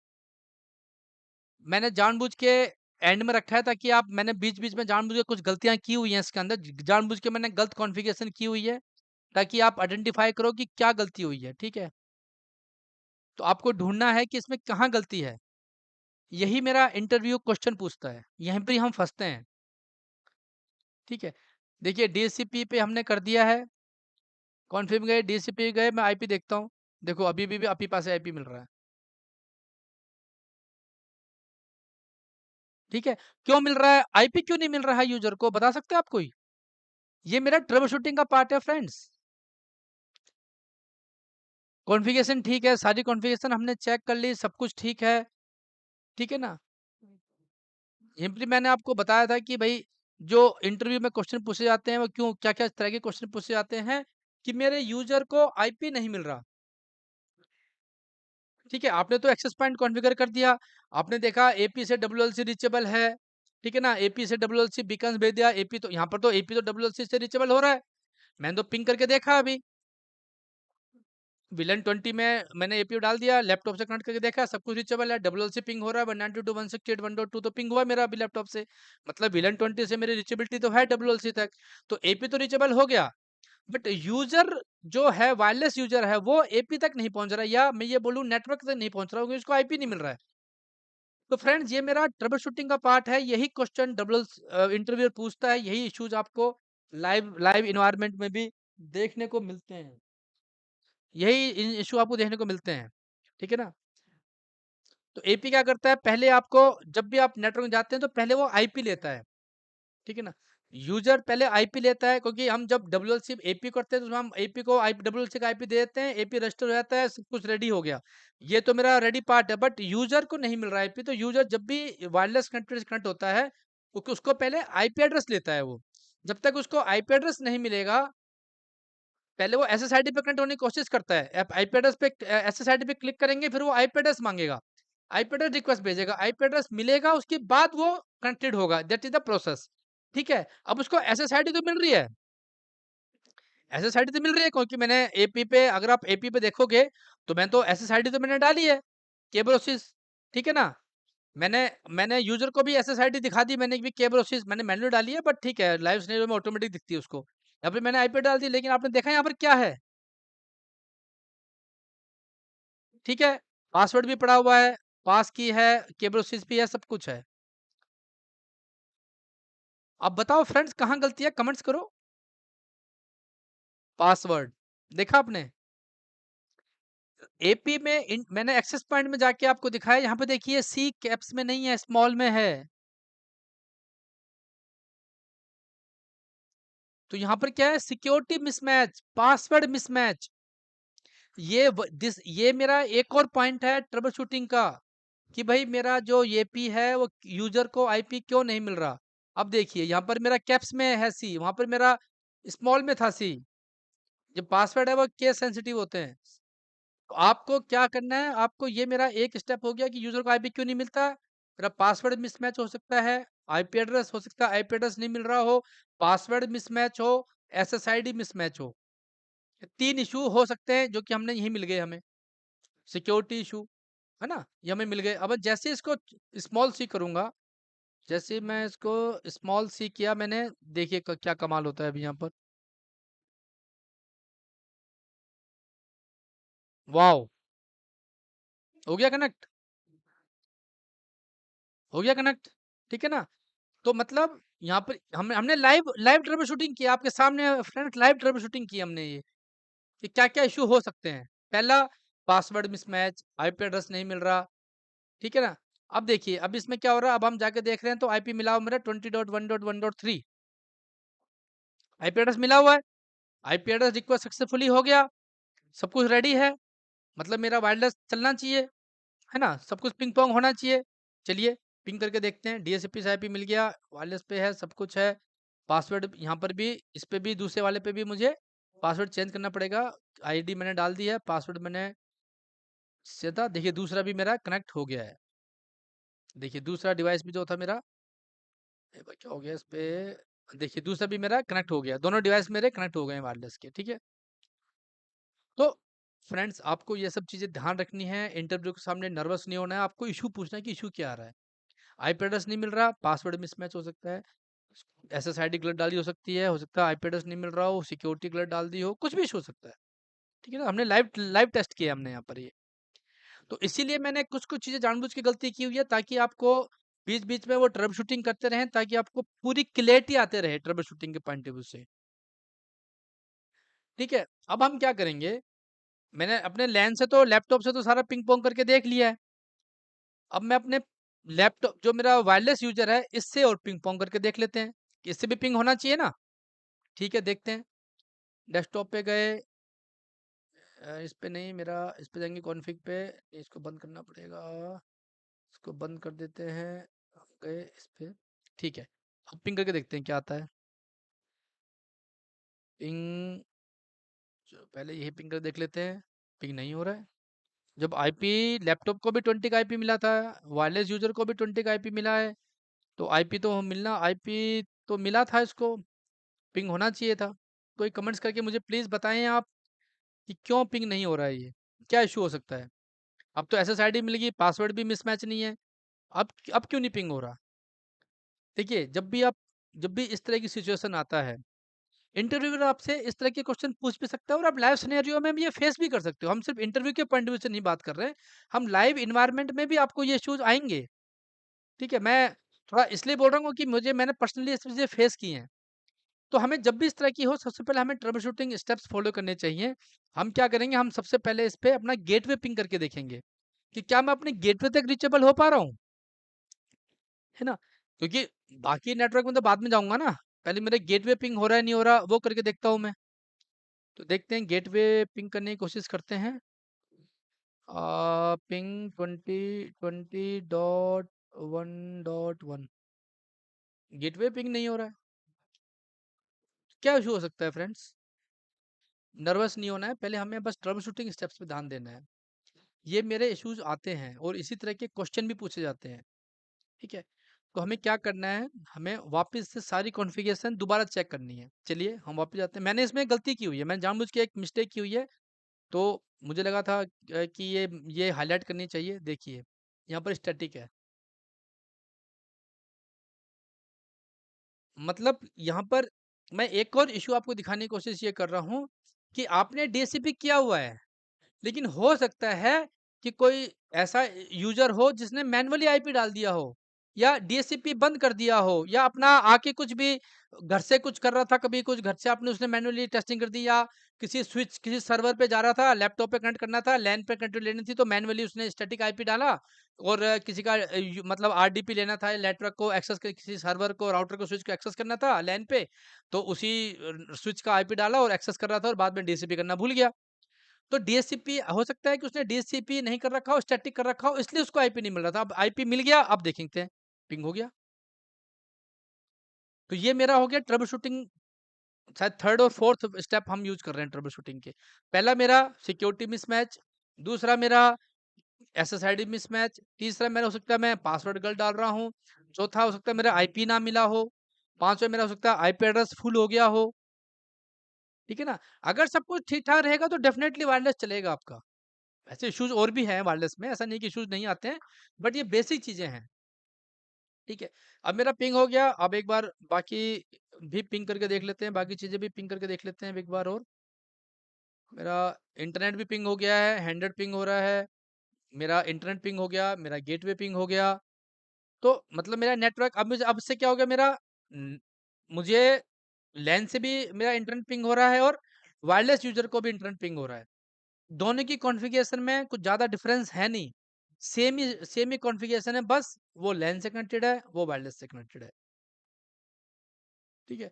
मैंने जानबूझ के एंड में रखा है ताकि आप, मैंने बीच बीच में जानबूझ के कुछ गलतियां की हुई हैं इसके अंदर, जानबूझ के मैंने गलत कॉन्फ़िगरेशन की हुई है, ताकि आप आइडेंटिफाई करो कि क्या गलती हुई है। ठीक है, तो आपको ढूंढना है कि इसमें कहाँ गलती है। यही मेरा इंटरव्यू क्वेश्चन पूछता है, यहीं पर ही हम फंसते हैं। ठीक है, देखिए डीएचसीपी पे हमने कर दिया है, कॉन्फ़िग गए, डीएचसीपी गए, मैं आईपी देखता हूँ। देखो अभी आपके पास आईपी मिल रहा है। ठीक है, क्यों मिल रहा है? आईपी क्यों नहीं मिल रहा है यूजर को, बता सकते हैं आप कोई? ये मेरा ट्रबल शूटिंग का पार्ट है फ्रेंड्स। कॉन्फ़िगरेशन ठीक है, सारी कॉन्फ़िगरेशन हमने चेक कर ली, सब कुछ ठीक है। ठीक है ना? सिंपली मैंने आपको बताया था कि भाई जो इंटरव्यू में क्वेश्चन पूछे जाते हैं वो क्यों, क्या-क्या तरह के क्वेश्चन पूछे जाते हैं कि मेरे यूजर को आईपी नहीं मिल रहा। ठीक है, आपने तो एक्सेस पॉइंट कॉन्फ़िगर कर दिया, आपने देखा एपी से डब्ल्यूएलसी रीचेबल है। ठीक है ना? एपी से डब्ल्यूएलसी बीकन्स भेज दिया, एपी तो यहाँ पर तो एपी तो डब्ल्यूएलसी से रीचेबल हो रहा है। मैंने तो पिंग करके देखा अभी। विलन 20 में मैंने एपीयू डाल दिया, लैपटॉप से कनेक्ट करके देखा, सब कुछ रीचेबल है, डब्ल्यूएलसी पिंग हो रहा है, 192.168.1.2 तो पिंग हुआ मेरा अभी लैपटॉप से। मतलब विलन 20 से मेरी रीचेबिलिटी तो है डब्ल्यूएलसी तक, तो एपी तो रीचेबल हो गया। बट यूजर जो है, वायरलेस यूजर है, वो एपी तक नहीं पहुंच रहा है, या मैं ये बोलूं नेटवर्क तक नहीं पहुंच रहा, क्योंकि उसको आईपी नहीं मिल रहा है। तो फ्रेंड्स ये मेरा ट्रबल शूटिंग का पार्ट है, यही क्वेश्चन डबल इंटरव्यू पूछता है, यही इश्यूज आपको लाइव लाइव इन्वायरमेंट में भी देखने को मिलते हैं, यही इशू आपको देखने को मिलते हैं। ठीक है ना? तो एपी क्या करता है, पहले आपको, जब भी आप नेटवर्क में जाते हैं तो पहले वो आईपी लेता है। ठीक है ना? यूजर पहले आईपी लेता है, क्योंकि हम जब डब्ल्यूएलसी एपी करते हैं तो उसमें हम एपी को डब्ल्यूएलसी का आईपी दे देते हैं, एपी रजिस्टर हो जाता है, सब कुछ रेडी हो गया। ये तो मेरा रेडी पार्ट है, बट यूजर को नहीं मिल रहा आईपी। तो यूजर जब भी वायरलेस कनेक्टर से कनेक्ट होता है, उसको पहले आईपी एड्रेस लेता है वो। जब तक उसको आईपी एड्रेस नहीं मिलेगा, पहले वो एसएसआईडी पे कनेक्ट होने की कोशिश करता है। आईपी एड्रेस पे एसएसआईडी पे क्लिक करेंगे, फिर वो आईपी एड्रेस मांगेगा, आईपी एड्रेस रिक्वेस्ट भेजेगा, आईपी एड्रेस मिलेगा, उसके बाद वो कनेक्टेड होगा। That is the process. ठीक है, अब उसको एसएसआईडी तो मिल रही है, एसएसआईडी तो मिल रही है, क्योंकि मैंने एपी पे, अगर आप एपी पे देखोगे तो मैं तो एसएसआईडी तो मैंने डाली है, केबरोसिस। ठीक है ना, मैंने मैंने यूजर को भी एसएसआईडी दिखा दी, मैंने भी केबरोसिस मैंने मैन्युअली डाली है, बट ठीक है, लाइव सिनेरियो में ऑटोमेटिक दिखती है उसको। यहाँ पे मैंने आईपी डाल दी, लेकिन आपने देखा यहाँ पर क्या है, ठीक है, पासवर्ड भी पड़ा हुआ है, पास की है, केबरोसिस भी है, सब कुछ है। अब बताओ फ्रेंड्स, कहाँ गलती है, कमेंट्स करो। पासवर्ड देखा आपने, एपी में मैंने एक्सेस पॉइंट में जाके आपको दिखाया, यहाँ पे देखिए सी कैप्स में नहीं है, स्मॉल में है। तो यहाँ पर क्या है, सिक्योरिटी मिसमैच, पासवर्ड मिसमैच। ये मेरा एक और पॉइंट है ट्रबल शूटिंग का, कि भाई मेरा जो एपी है वो यूजर को आईपी क्यों नहीं मिल रहा। अब देखिए यहाँ पर मेरा कैप्स में है सी, वहां पर मेरा स्मॉल में था सी। जो पासवर्ड है वो केस सेंसिटिव होते हैं। तो आपको क्या करना है, आपको ये मेरा एक स्टेप हो गया कि यूजर को आईपी क्यों नहीं मिलता। मेरा पासवर्ड मिसमैच हो सकता है, आईपी एड्रेस हो सकता है, आईपी एड्रेस नहीं मिल रहा हो, पासवर्ड मिसमैच हो, एसएसआईडी मिसमैच हो। ये 3 इश्यू हो सकते हैं जो कि हमने यही मिल गए हमें। सिक्योरिटी इश्यू, है ना, ये हमें मिल गए। अब जैसे इसको स्मॉल सी करूंगा, जैसे मैं इसको स्मॉल सी किया मैंने, देखिए क्या कमाल होता है अभी यहाँ पर। वाओ, हो गया कनेक्ट, हो गया कनेक्ट। ठीक है ना, तो मतलब यहाँ पर हमने लाइव लाइव ट्रबल शूटिंग किया आपके सामने फ्रेंड्स, लाइव ट्रबल शूटिंग की हमने ये, कि क्या क्या इशू हो सकते हैं। पहला, पासवर्ड मिसमैच, आईपी एड्रेस नहीं मिल रहा। ठीक है ना, अब देखिए, अब इसमें क्या हो रहा है, अब हम जाके देख रहे हैं तो आईपी मिला हुआ मेरा 20.1.1.3, आईपी एड्रेस मिला हुआ है, आईपी एड्रेस रिक्वेस्ट सक्सेसफुली हो गया, सब कुछ रेडी है, मतलब मेरा वायरलेस चलना चाहिए, है ना, सब कुछ पिंग पोंग होना चाहिए। चलिए पिंग करके देखते हैं, डीएससीपी से आईपी मिल गया, वायरलेस पे है, सब कुछ है। पासवर्ड यहाँ पर भी, इस पे भी, दूसरे वाले पे भी मुझे पासवर्ड चेंज करना पड़ेगा। आईडी मैंने डाल दी है, पासवर्ड मैंने सीधा, देखिए दूसरा भी मेरा कनेक्ट हो गया है। देखिए दूसरा डिवाइस भी जो था मेरा, ये भाई क्या हो गया इस पे, देखिए दूसरा भी मेरा कनेक्ट हो गया, दोनों डिवाइस मेरे कनेक्ट हो गए हैं वायरलेस के। ठीक है, तो फ्रेंड्स आपको ये सब चीजें ध्यान रखनी है, इंटरव्यू के सामने नर्वस नहीं होना है, आपको इशू पूछना है कि इशू क्या आ रहा है। आईपी एड्रेस नहीं मिल रहा, पासवर्ड मिसमैच हो सकता है, एसएसआईडी गलत डाली हो सकता है आईपी एड्रेस नहीं मिल रहा हो, सिक्योरिटी गलत डाल दी हो, कुछ भी हो सकता है। ठीक है ना, हमने लाइव लाइव टेस्ट किया हमने यहाँ पर ये। तो इसीलिए मैंने कुछ कुछ चीजें जानबूझ के गलती की हुई है, ताकि आपको बीच बीच में वो ट्रबल शूटिंग करते रहें, ताकि आपको पूरी क्लियरिटी आते रहे ट्रबल शूटिंग के पॉइंट ऑफ व्यू से। ठीक है, अब हम क्या करेंगे, मैंने अपने लैन से तो, लैपटॉप से तो सारा पिंग पोंग करके देख लिया है। अब मैं अपने लैपटॉप, जो मेरा वायरलेस यूजर है, इससे और पिंग पोंग करके देख लेते हैं कि इससे भी पिंग होना चाहिए ना। ठीक है, देखते हैं, डेस्कटॉप पे गए, इस पे नहीं, मेरा इस पे जाएंगे कॉन्फ़िग पे, इसको बंद करना पड़ेगा, इसको बंद कर देते हैं, हम गए इस पे। ठीक है, अब पिंग करके देखते हैं क्या आता है। पिंग, पहले यही पिंग कर देख लेते हैं, पिंग नहीं हो रहा है। जब आईपी, लैपटॉप को भी 20 का आईपी मिला था, वायरलेस यूजर को भी 20 का आईपी मिला है, तो आईपी तो मिलना, आईपी तो मिला था इसको, पिंग होना चाहिए था। कोई कमेंट्स करके मुझे प्लीज़ बताएं आप कि क्यों पिंग नहीं हो रहा है, ये क्या इशू हो सकता है। अब तो एसएसआईडी मिल गई, पासवर्ड भी मिसमैच नहीं है, अब क्यों नहीं पिंग हो रहा। देखिए, जब भी इस तरह की सिचुएशन आता है, इंटरव्यूअर आपसे इस तरह के क्वेश्चन पूछ भी सकता है, और आप लाइव सिनेरियो में भी ये फेस भी कर सकते हो। हम सिर्फ इंटरव्यू के पॉइंट ऑफ व्यू से नहीं बात कर रहे हैं, हम लाइव इन्वायरमेंट में भी आपको ये इश्यूज आएंगे। ठीक है, मैं थोड़ा इसलिए बोल रहा हूँ कि मैंने पर्सनली इस चीज़ें फेस की हैं। तो हमें जब भी इस तरह की हो, सबसे पहले हमें ट्रबल शूटिंग स्टेप्स फॉलो करने चाहिए। हम क्या करेंगे, हम सबसे पहले इस पे अपना गेटवे पिंग करके देखेंगे कि क्या मैं अपने गेटवे तक रीचेबल हो पा रहा हूँ, है ना, क्योंकि बाकी नेटवर्क में तो बाद में जाऊंगा ना, पहले मेरा गेटवे पिंग हो रहा है नहीं हो रहा वो करके देखता हूँ मैं। तो देखते हैं, गेटवे पिंग करने की कोशिश करते हैं। पिंग 20.1.1। गेटवे पिंग नहीं हो रहा है। क्या इशू हो सकता है फ्रेंड्स? नर्वस नहीं होना है, पहले हमें बस ट्रबल शूटिंग स्टेप्स पे ध्यान देना है। ये मेरे इश्यूज आते हैं और इसी तरह के क्वेश्चन भी पूछे जाते हैं। ठीक है, तो हमें क्या करना है, हमें वापस से सारी कॉन्फ़िगरेशन दोबारा चेक करनी है। चलिए हम वापस जाते हैं। मैंने इसमें गलती की हुई है, मैंने जानबूझ के एक मिस्टेक की हुई है। तो मुझे लगा था कि ये हाईलाइट करनी चाहिए। देखिए यहाँ पर स्टैटिक है, मतलब यहाँ पर मैं एक और इशू आपको दिखाने की कोशिश ये कर रहा हूँ कि आपने डीएससीपी किया हुआ है, लेकिन हो सकता है कि कोई ऐसा यूजर हो जिसने मैन्युअली आईपी डाल दिया हो या डीएससीपी बंद कर दिया हो या अपना आके कुछ भी घर से कुछ कर रहा था, कभी कुछ घर से आपने उसने मैन्युअली टेस्टिंग कर दी, या किसी स्विच किसी सर्वर पे जा रहा था, लैपटॉप पे कनेक्ट करना था, लैन पे कनेक्ट लेनी थी, तो मैन्युअली उसने स्टैटिक आईपी डाला। और किसी का मतलब आरडीपी लेना था, नेटवर्क को एक्सेस कर, किसी सर्वर को राउटर को स्विच को एक्सेस करना था लैन पे, तो उसी स्विच का आईपी डाला और एक्सेस कर रहा था और बाद में डीएससीपी करना भूल गया। तो डीएससीपी हो सकता है कि उसने डीएससीपी नहीं कर रखा हो, स्टैटिक कर रखा हो, इसलिए उसको आईपी नहीं मिल रहा था। अब आईपी मिल गया, अब देखते हैं, पिंग हो गया। तो ये मेरा हो गया ट्रबल शूटिंग। शायद थर्ड और फोर्थ स्टेप हम यूज कर रहे हैं ट्रबल शूटिंग के। पहला मेरा सिक्योरिटी मिसमैच, दूसरा मेरा एसएसआईडी मिसमैच, तीसरा मेरा हो सकता है मैं पासवर्ड गलत डाल रहा हूँ, चौथा हो सकता है मेरा आईपी ना मिला हो, पांचवा मेरा हो सकता है आईपी एड्रेस फुल हो गया हो। ठीक है ना? अगर सब कुछ ठीक ठाक रहेगा तो डेफिनेटली वायरलेस चलेगा आपका। ऐसे इश्यूज और भी हैं वायरलेस में, ऐसा नहीं कि इश्यूज नहीं आते हैं, बट ये बेसिक चीजें हैं। ठीक है, अब मेरा पिंग हो गया। अब एक बार बाकी भी पिंग करके देख लेते हैं, बाकी चीजें भी पिंग करके देख लेते हैं एक बार और। मेरा इंटरनेट भी पिंग हो गया है, हैंड्रेड पिंग हो रहा है, मेरा इंटरनेट पिंग हो गया, मेरा गेटवे पिंग हो गया। तो मतलब मेरा नेटवर्क अब मुझे अब से क्या हो गया, मेरा न- मुझे लैन से भी मेरा इंटरनेट पिंग हो रहा है और वायरलेस यूजर को भी इंटरनेट पिंग हो रहा है। दोनों की कॉन्फ़िगरेशन में कुछ ज़्यादा डिफरेंस है नहीं। सेम ही कॉन्फ़िगरेशन है, बस वो लैन से कनेक्टेड है, वो वायरलेस से कनेक्टेड है। ठीक है।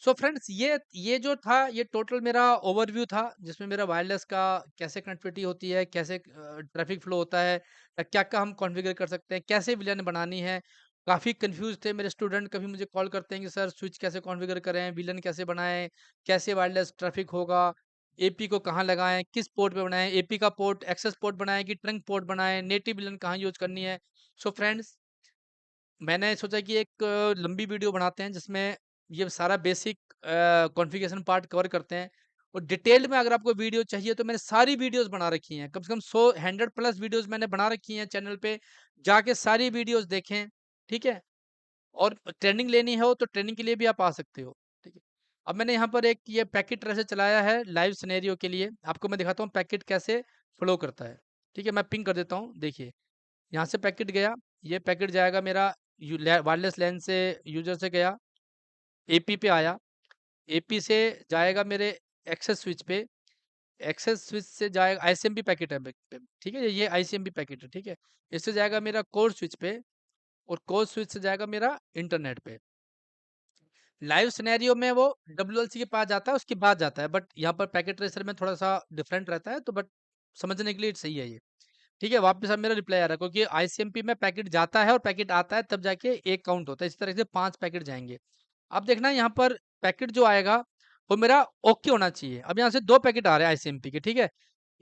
सो फ्रेंड्स, ये जो था ये टोटल मेरा ओवरव्यू था, जिसमें मेरा वायरलेस का कैसे कनेक्टिविटी होती है, कैसे ट्रैफिक फ्लो होता है, क्या-क्या हम कॉन्फ़िगर कर सकते हैं, कैसे विलन बनानी है। काफ़ी कन्फ्यूज़ थे मेरे स्टूडेंट, कभी मुझे कॉल करते हैं कि सर स्विच कैसे कॉन्फ़िगर करें, विलन कैसे बनाएँ, कैसे वायरलेस ट्रैफिक होगा, एपी को कहाँ लगाएँ, किस पोर्ट पे बनाएँ, एपी का पोर्ट एक्सेस पोर्ट बनाएँ कि ट्रंक पोर्ट बनाएँ, नेटिव विलन कहाँ यूज़ करनी है। सो फ्रेंड्स, मैंने सोचा कि एक लंबी वीडियो बनाते हैं जिसमें ये सारा बेसिक कॉन्फ़िगरेशन पार्ट कवर करते हैं, और डिटेल में अगर आपको वीडियो चाहिए तो मैंने सारी वीडियोस बना रखी हैं, कम से कम 100 प्लस वीडियोस मैंने बना रखी हैं चैनल पे, जाके सारी वीडियोस देखें। ठीक है, और ट्रेनिंग लेनी हो तो ट्रेनिंग के लिए भी आप आ सकते हो। ठीक है, अब मैंने यहाँ पर एक ये पैकेट कैसे चलाया है लाइव सिनेरियो के लिए, आपको मैं दिखाता हूँ पैकेट कैसे फ्लो करता है। ठीक है, मैं पिंग कर देता हूँ, देखिए यहाँ से पैकेट गया, ये पैकेट जाएगा मेरा वायरलेस लैन से, यूजर से गया, एपी पे आया, एपी से जाएगा मेरे एक्सेस स्विच पे, एक्सेस स्विच से जाएगा आईसीएमपी पैकेट है ठीक है, ये आईसीएमपी पैकेट है। ठीक है, इससे जाएगा मेरा कोर स्विच पे, और कोर स्विच से जाएगा मेरा इंटरनेट पे। लाइव सिनेरियो में वो डब्ल्यूएलसी के पास जाता है, उसके बाद जाता है, बट यहाँ पर पैकेट ट्रेसर में थोड़ा सा डिफरेंट रहता है, तो बट समझने के लिए सही है ये। ठीक है, वापस अब मेरा रिप्लाई आ रहा है, क्योंकि आईसीएमपी में पैकेट जाता है और पैकेट आता है तब जाके एक काउंट होता है, इसी तरह से 5 पैकेट जाएंगे। अब देखना यहाँ पर पैकेट जो आएगा वो मेरा ओके होना चाहिए। अब यहाँ से 2 पैकेट आ रहे हैं आईसीएमपी के। ठीक है,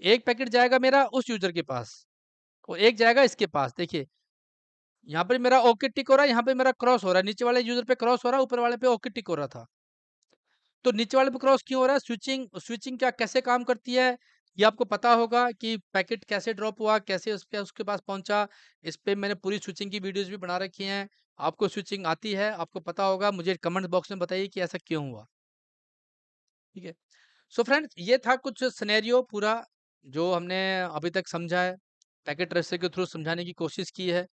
एक पैकेट जाएगा मेरा उस यूजर के पास और एक जाएगा इसके पास। देखिए यहाँ पर मेरा ओके टिक हो रहा है, यहाँ पे मेरा क्रॉस हो रहा है, नीचे वाले यूजर पे क्रॉस हो रहा है, ऊपर वाले पे ओके टिक हो रहा था। तो नीचे वाले पे क्रॉस क्यों हो रहा है? स्विचिंग स्विचिंग क्या कैसे काम करती है, ये आपको पता होगा कि पैकेट कैसे ड्रॉप हुआ, कैसे उसके उसके पास पहुंचा। इस पे मैंने पूरी स्विचिंग की वीडियोस भी बना रखी हैं। आपको स्विचिंग आती है, आपको पता होगा, मुझे कमेंट बॉक्स में बताइए कि ऐसा क्यों हुआ। ठीक है, सो फ्रेंड्स, ये था कुछ सिनेरियो पूरा जो हमने अभी तक समझा है, पैकेट ट्रेसर के थ्रू समझाने की कोशिश की है।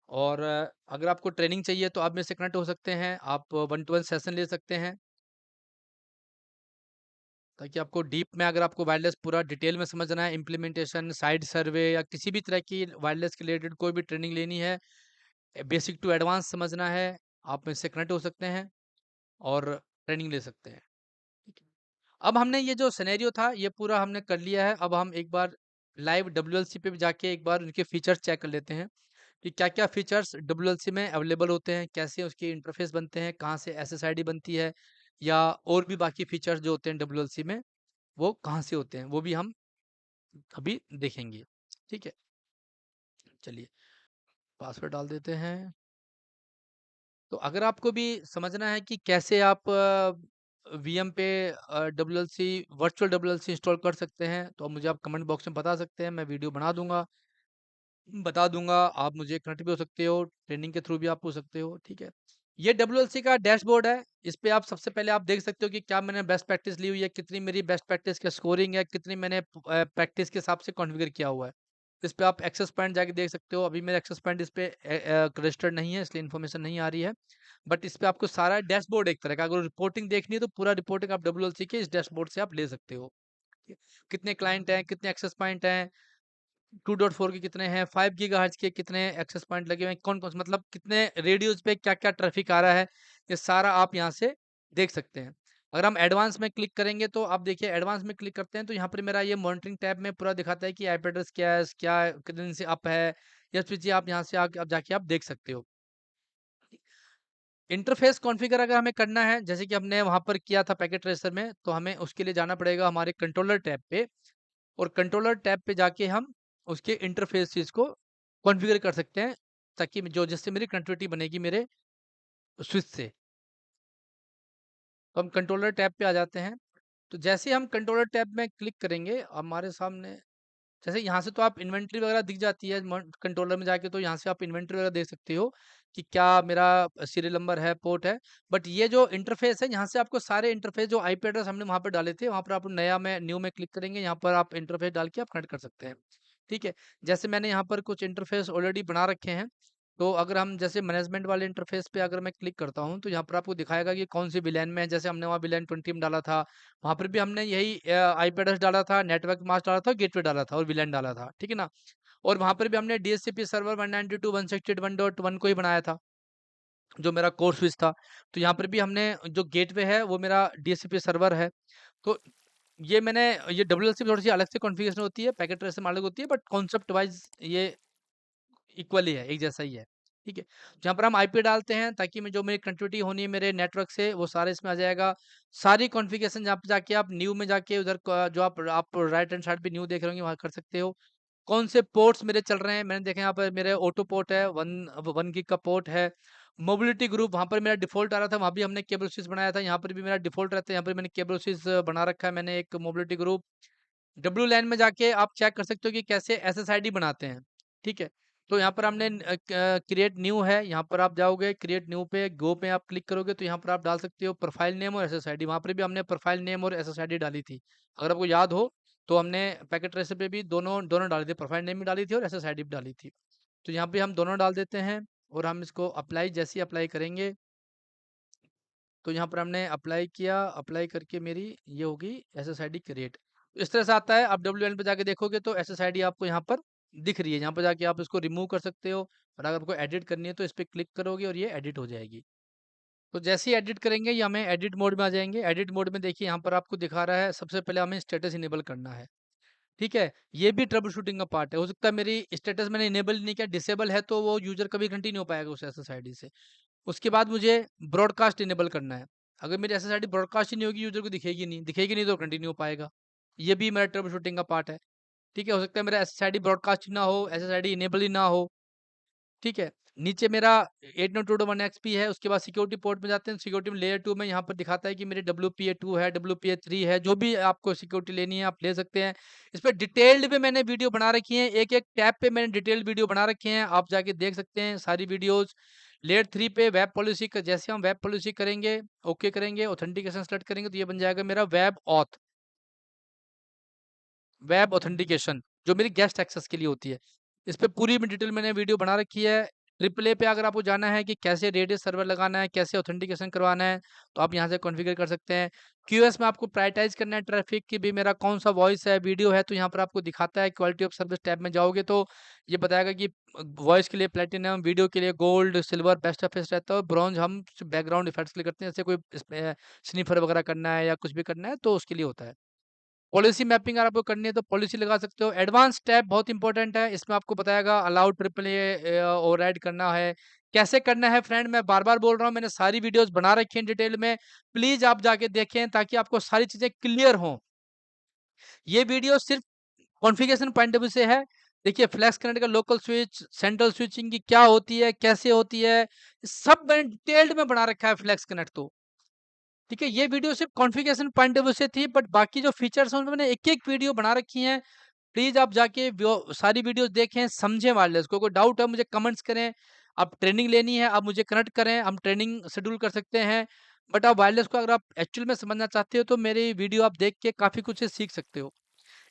और अगर आपको ट्रेनिंग चाहिए तो आप मेरे से कनेक्ट हो सकते हैं, आप 1-to-1 सेशन ले सकते हैं, ताकि आपको डीप में, अगर आपको वायरलेस पूरा डिटेल में समझना है, इम्प्लीमेंटेशन, साइड सर्वे या किसी भी तरह की वायरलेस के रिलेटेड कोई भी ट्रेनिंग लेनी है, बेसिक टू एडवांस समझना है, आप मुझसे कनेक्ट हो सकते हैं। और ट्रेनिंग ले सकते हैं। ठीक है। अब हमने ये जो सिनेरियो था ये पूरा हमने कर लिया है। अब हम एक बार लाइव डब्ल्यूएलसी पे भी जाके एक बार उनके फीचर्स चेक कर लेते हैं कि क्या-क्या फीचर्स डब्ल्यूएलसी में अवेलेबल होते हैं, कैसे उसके इंटरफेस बनते हैं, कहाँ से एसएसआईडी बनती है या और भी बाकी फीचर्स जो होते हैं डब्ल्यूएलसी में वो कहाँ से होते हैं, वो भी हम अभी देखेंगे। ठीक है, चलिए पासवर्ड डाल देते हैं। तो अगर आपको भी समझना है कि कैसे आप वीएम पे डब्ल्यूएलसी वर्चुअल डब्ल्यूएलसी इंस्टॉल कर सकते हैं, तो मुझे आप कमेंट बॉक्स में बता सकते हैं, मैं वीडियो बना दूँगा, बता दूँगा। आप मुझे कनेक्ट भी हो सकते हो, ट्रेनिंग के थ्रू भी आप पूछ सकते हो, ठीक है। ये डब्ल्यूएलसी का डैशबोर्ड है, इस पे आप सबसे पहले आप देख सकते हो कि क्या मैंने बेस्ट प्रैक्टिस ली हुई है, कितनी मेरी बेस्ट प्रैक्टिस की स्कोरिंग है, कितनी मैंने प्रैक्टिस के हिसाब से कॉन्फ़िगर किया हुआ है। इस पे आप एक्सेस पॉइंट जाके देख सकते हो, अभी मेरा एक्सेस पॉइंट इस पे रजिस्टर्ड नहीं है, इसलिए इन्फॉर्मेशन नहीं आ रही है। बट इस पे आपको सारा डैशबोर्ड एक तरह का, अगर रिपोर्टिंग देखनी है तो पूरा रिपोर्टिंग आप डब्ल्यूएलसी के इस डैशबोर्ड से आप ले सकते हो। ठीक है। कितने क्लाइंट हैं, कितने एक्सेस पॉइंट हैं, 2.4 के कितने हैं, 5 गीगाहर्ट्ज़ के कितने एक्सेस पॉइंट लगे हुए हैं, कौन-कौन से मतलब कितने रेडियोज़ पे क्या-क्या ट्रैफ़िक आ रहा है, ये सारा आप यहाँ से देख सकते हैं। अगर हम एडवांस में क्लिक करेंगे तो आप देखिए एडवांस में क्लिक करते हैं तो यहाँ पर मेरा ये मॉनिटरिंग टैब में पूरा दिखाता है कि आईपी एड्रेस क्या है, क्या कितने दिन से अप है, या फिर जी आप यहाँ से आके आप जाके आप देख सकते हो। इंटरफ़ेस कॉन्फ़िगर अगर हमें करना है, जैसे कि हमने वहाँ पर किया था पैकेट ट्रेसर में, तो हमें उसके लिए जाना पड़ेगा हमारे कंट्रोलर टैब पे और कंट्रोलर टैब पे जाके हम उसके इंटरफ़ेसेस को कॉन्फ़िगर कर सकते हैं, ताकि जो जिससे मेरी कनेक्टिविटी बनेगी मेरे स्विच से। तो हम कंट्रोलर टैब पे आ जाते हैं, तो जैसे ही हम कंट्रोलर टैब में क्लिक करेंगे, हमारे सामने जैसे यहाँ से तो आप इन्वेंटरी वगैरह दिख जाती है कंट्रोलर में जाके, तो यहाँ से आप इन्वेंटरी वगैरह देख सकते हो कि क्या मेरा सीरियल नंबर है, पोर्ट है। बट ये जो इंटरफेस है, यहाँ से आपको सारे इंटरफेस जो आईपी एड्रेस हमने वहाँ पर डाले थे, वहाँ पर आप नया में न्यू में क्लिक करेंगे, यहाँ पर आप इंटरफेस डाल के आप कनेक्ट कर सकते हैं। ठीक है, जैसे मैंने यहाँ पर कुछ इंटरफेस ऑलरेडी बना रखे हैं, तो अगर हम जैसे मैनेजमेंट वाले इंटरफेस पे अगर मैं क्लिक करता हूँ, तो यहाँ पर आपको दिखाएगा कि कौन सी विलान में है। जैसे हमने वहाँ विलान 20 में डाला था, वहाँ पर भी हमने यही आईपी एड्रेस डाला था, नेटवर्क मास्क डाला था, गेटवे डाला था और विलान डाला था, ठीक है ना? और वहाँ पर भी हमने डीएचसीपी सर्वर 192.168.1.1 को ही बनाया था, जो मेरा कोर स्विच था। तो यहाँ पर भी हमने जो गेटवे है, वो मेरा डीएचसीपी सर्वर है। तो ये मैंने ये डब्ल्यूएलसी में थोड़ी-सी अलग से कॉन्फ़िगरेशन होती है, पैकेट ट्रेस में अलग होती है, बट कॉन्सेप्ट वाइज़ ये इक्वल ही है, एक जैसा ही है। ठीक है? जहाँ पर हम आईपी डालते हैं ताकि मैं जो मेरी कनेक्टिविटी होनी है मेरे नेटवर्क से वो सारा इसमें आ जाएगा। सारी कॉन्फ़िगरेशन जहाँ पे जाके आप न्यू में जाके उधर क जो आप राइट हैंड साइड पे न्यू देख रहे होंगे वहाँ कर सकते हो। कौन से पोर्ट्स मेरे चल रहे हैं, मैंने देखा यहाँ पर मेरे ऑटो पोर्ट है, 1 गिग का पोर्ट है। मोबिलिटी ग्रुप वहाँ पर मेरा डिफ़ॉल्ट आ रहा था, वहाँ भी हमने केबल स्विच बनाया था, यहाँ पर भी मेरा डिफ़ॉल्ट रहता है, यहाँ पर मैंने केबल स्विच बना रखा है मैंने एक मोबिलिटी ग्रुप। डब्ल्यू लैन में जाके आप चेक कर सकते हो कि कैसे एसएसआईडी बनाते हैं, ठीक है? तो यहाँ पर हमने क्रिएट न्यू है, यहाँ पर आप जाओगे क्रिएट न्यू पे गो पे आप क्लिक करोगे तो यहाँ पर आप डाल सकते हो प्रोफाइल नेम और एसएसआईडी, वहाँ पर भी हमने प्रोफाइल नेम और एसएसआईडी डाली थी। अगर आपको याद हो तो हमने पैकेट ट्रेसर पे भी दोनों दोनों डाली थी, प्रोफाइल नेम भी डाली थी और एसएसआईडी भी डाली थी। तो यहाँ पे हम दोनों डाल देते हैं और हम इसको अप्लाई जैसे ही अप्लाई करेंगे, तो यहाँ पर हमने अप्लाई किया, अप्लाई करके मेरी ये होगी एसएसआईडी क्रिएट। इस तरह से आता है, आप डब्ल्यूएन पे जाके देखोगे तो एसएसआईडी आपको यहाँ पर दिख रही है। यहाँ पर जाके आप इसको रिमूव कर सकते हो और अगर आपको एडिट करनी है तो इस पे क्लिक करोगे और ये एडिट हो जाएगी। तो जैसे ही एडिट करेंगे ये हमें एडिट मोड में आ जाएँगे। एडिट मोड में देखिए यहाँ पर आपको दिखा रहा है, सबसे पहले हमें स्टेटस इनेबल करना है। ठीक है? ये भी ट्रबल शूटिंग का पार्ट है। हो सकता है मेरी स्टेटस मैंने इनेबल नहीं किया, डिसेबल है तो वो यूज़र कभी कंटिन्यू हो पाएगा उस एसएसआईडी से। उसके बाद मुझे ब्रॉडकास्ट इनेबल करना है। अगर मेरी एसएसआईडी ब्रॉडकास्ट ही नहीं होगी, यूज़र को दिखेगी नहीं तो कंटिन्यू हो पाएगा। ये भी मेरा ट्रबल शूटिंग का पार्ट है। ठीक है? हो सकता है मेरा एसएसआईडी ब्रॉडकास्ट ही ना हो, एसएसआईडी इनेबल ही ना हो। ठीक है? नीचे मेरा 802.1 है, उसके बाद सिक्योरिटी पोर्ट में जाते हैं, सिक्योरिटी में लेयर 2 में यहाँ पर दिखाता है कि मेरे WPA2 है, WPA3 है, जो भी आपको सिक्योरिटी लेनी है आप ले सकते हैं। इस पे डिटेल्ड में मैंने वीडियो बना रखी है, एक-एक टैब पे मैंने डिटेल्ड वीडियो बना रखे हैं, आप जाके देख सकते हैं सारी वीडियोज़। लेयर 3 पे वेब पॉलिसी क जैसे हम वेब पॉलिसी करेंगे, ओके करेंगे, ऑथेंटिकेशन सेलेक्ट करेंगे तो ये बन जाएगा मेरा वेब ऑथेंटिकेशन जो मेरी गेस्ट एक्सेस के लिए होती है। इस पे पूरी में डिटेल मैंने वीडियो बना रखी है। ट्रिपल ए पे अगर आपको जाना है कि कैसे रेडियस सर्वर लगाना है, कैसे ऑथेंटिकेशन करवाना है, तो आप यहाँ से कॉन्फ़िगर कर सकते हैं। क्यूएस में आपको प्रायोरिटाइज़ करना है ट्रैफ़िक कि भई मेरा कौन-सा वॉइस है, वीडियो है, तो यहाँ पर आपको दिखाता है। क्वालिटी ऑफ़ सर्विस टैब में जाओगे तो ये बताएगा कि वॉइस के लिए प्लैटिनम, वीडियो के लिए गोल्ड, सिल्वर, बेस्ट ऑफ़िस रहता है और ब्रॉन्ज़ हम बैकग्राउंड इफ़ेक्ट्स के लिए करते हैं। जैसे कोई इसमें स्नीफर वगैरह करना है या कुछ भी करना है, तो उसके लिए होता है। पॉलिसी मैपिंग अगर आपको करनी है तो पॉलिसी लगा सकते हो। एडवांस टैब बहुत इंपॉर्टेंट है। इसमें आपको बताएगा अलाउ ट्रिपल ए ओवरराइड करना है। कैसे करना है फ्रेंड, मैं बार-बार बोल रहा हूँ, मैंने सारी वीडियोज़ बना रखी हैं डिटेल में। प्लीज़ आप जाके देखें ताकि आपको सारी चीज़ें क्लियर हों। ये वीडियो सिर्फ़ कॉन्फ़िगरेशन पॉइंट ऑफ व्यू से है। देखिए फ्लैश कनेक्ट का लोकल स्विच, सेंट्रल स्विचिंग की क्या होती है, कैसे होती है, सब मैंने डिटेल्ड में बना रखा है फ्लैक्स कनेक्ट तो। ठीक है, ये वीडियो सिर्फ़ कॉन्फ़िगरेशन पॉइंट ऑफ व्यू से थी, बट बाकी जो फीचर्स हैं उनमें मैंने एक-एक वीडियो बना रखी हैं। प्लीज़ आप जाके सारी वीडियोज़ देखें, समझें वायरलेस को। कोई डाउट है मुझे कमेंट्स करें। आप ट्रेनिंग लेनी है, आप मुझे कनेक्ट करें, हम ट्रेनिंग शेड्यूल कर सकते हैं। बट आप वायरलेस को अगर आप एक्चुअल में समझना चाहते हो तो मेरी वीडियो आप देख के काफ़ी कुछ सीख सकते हो।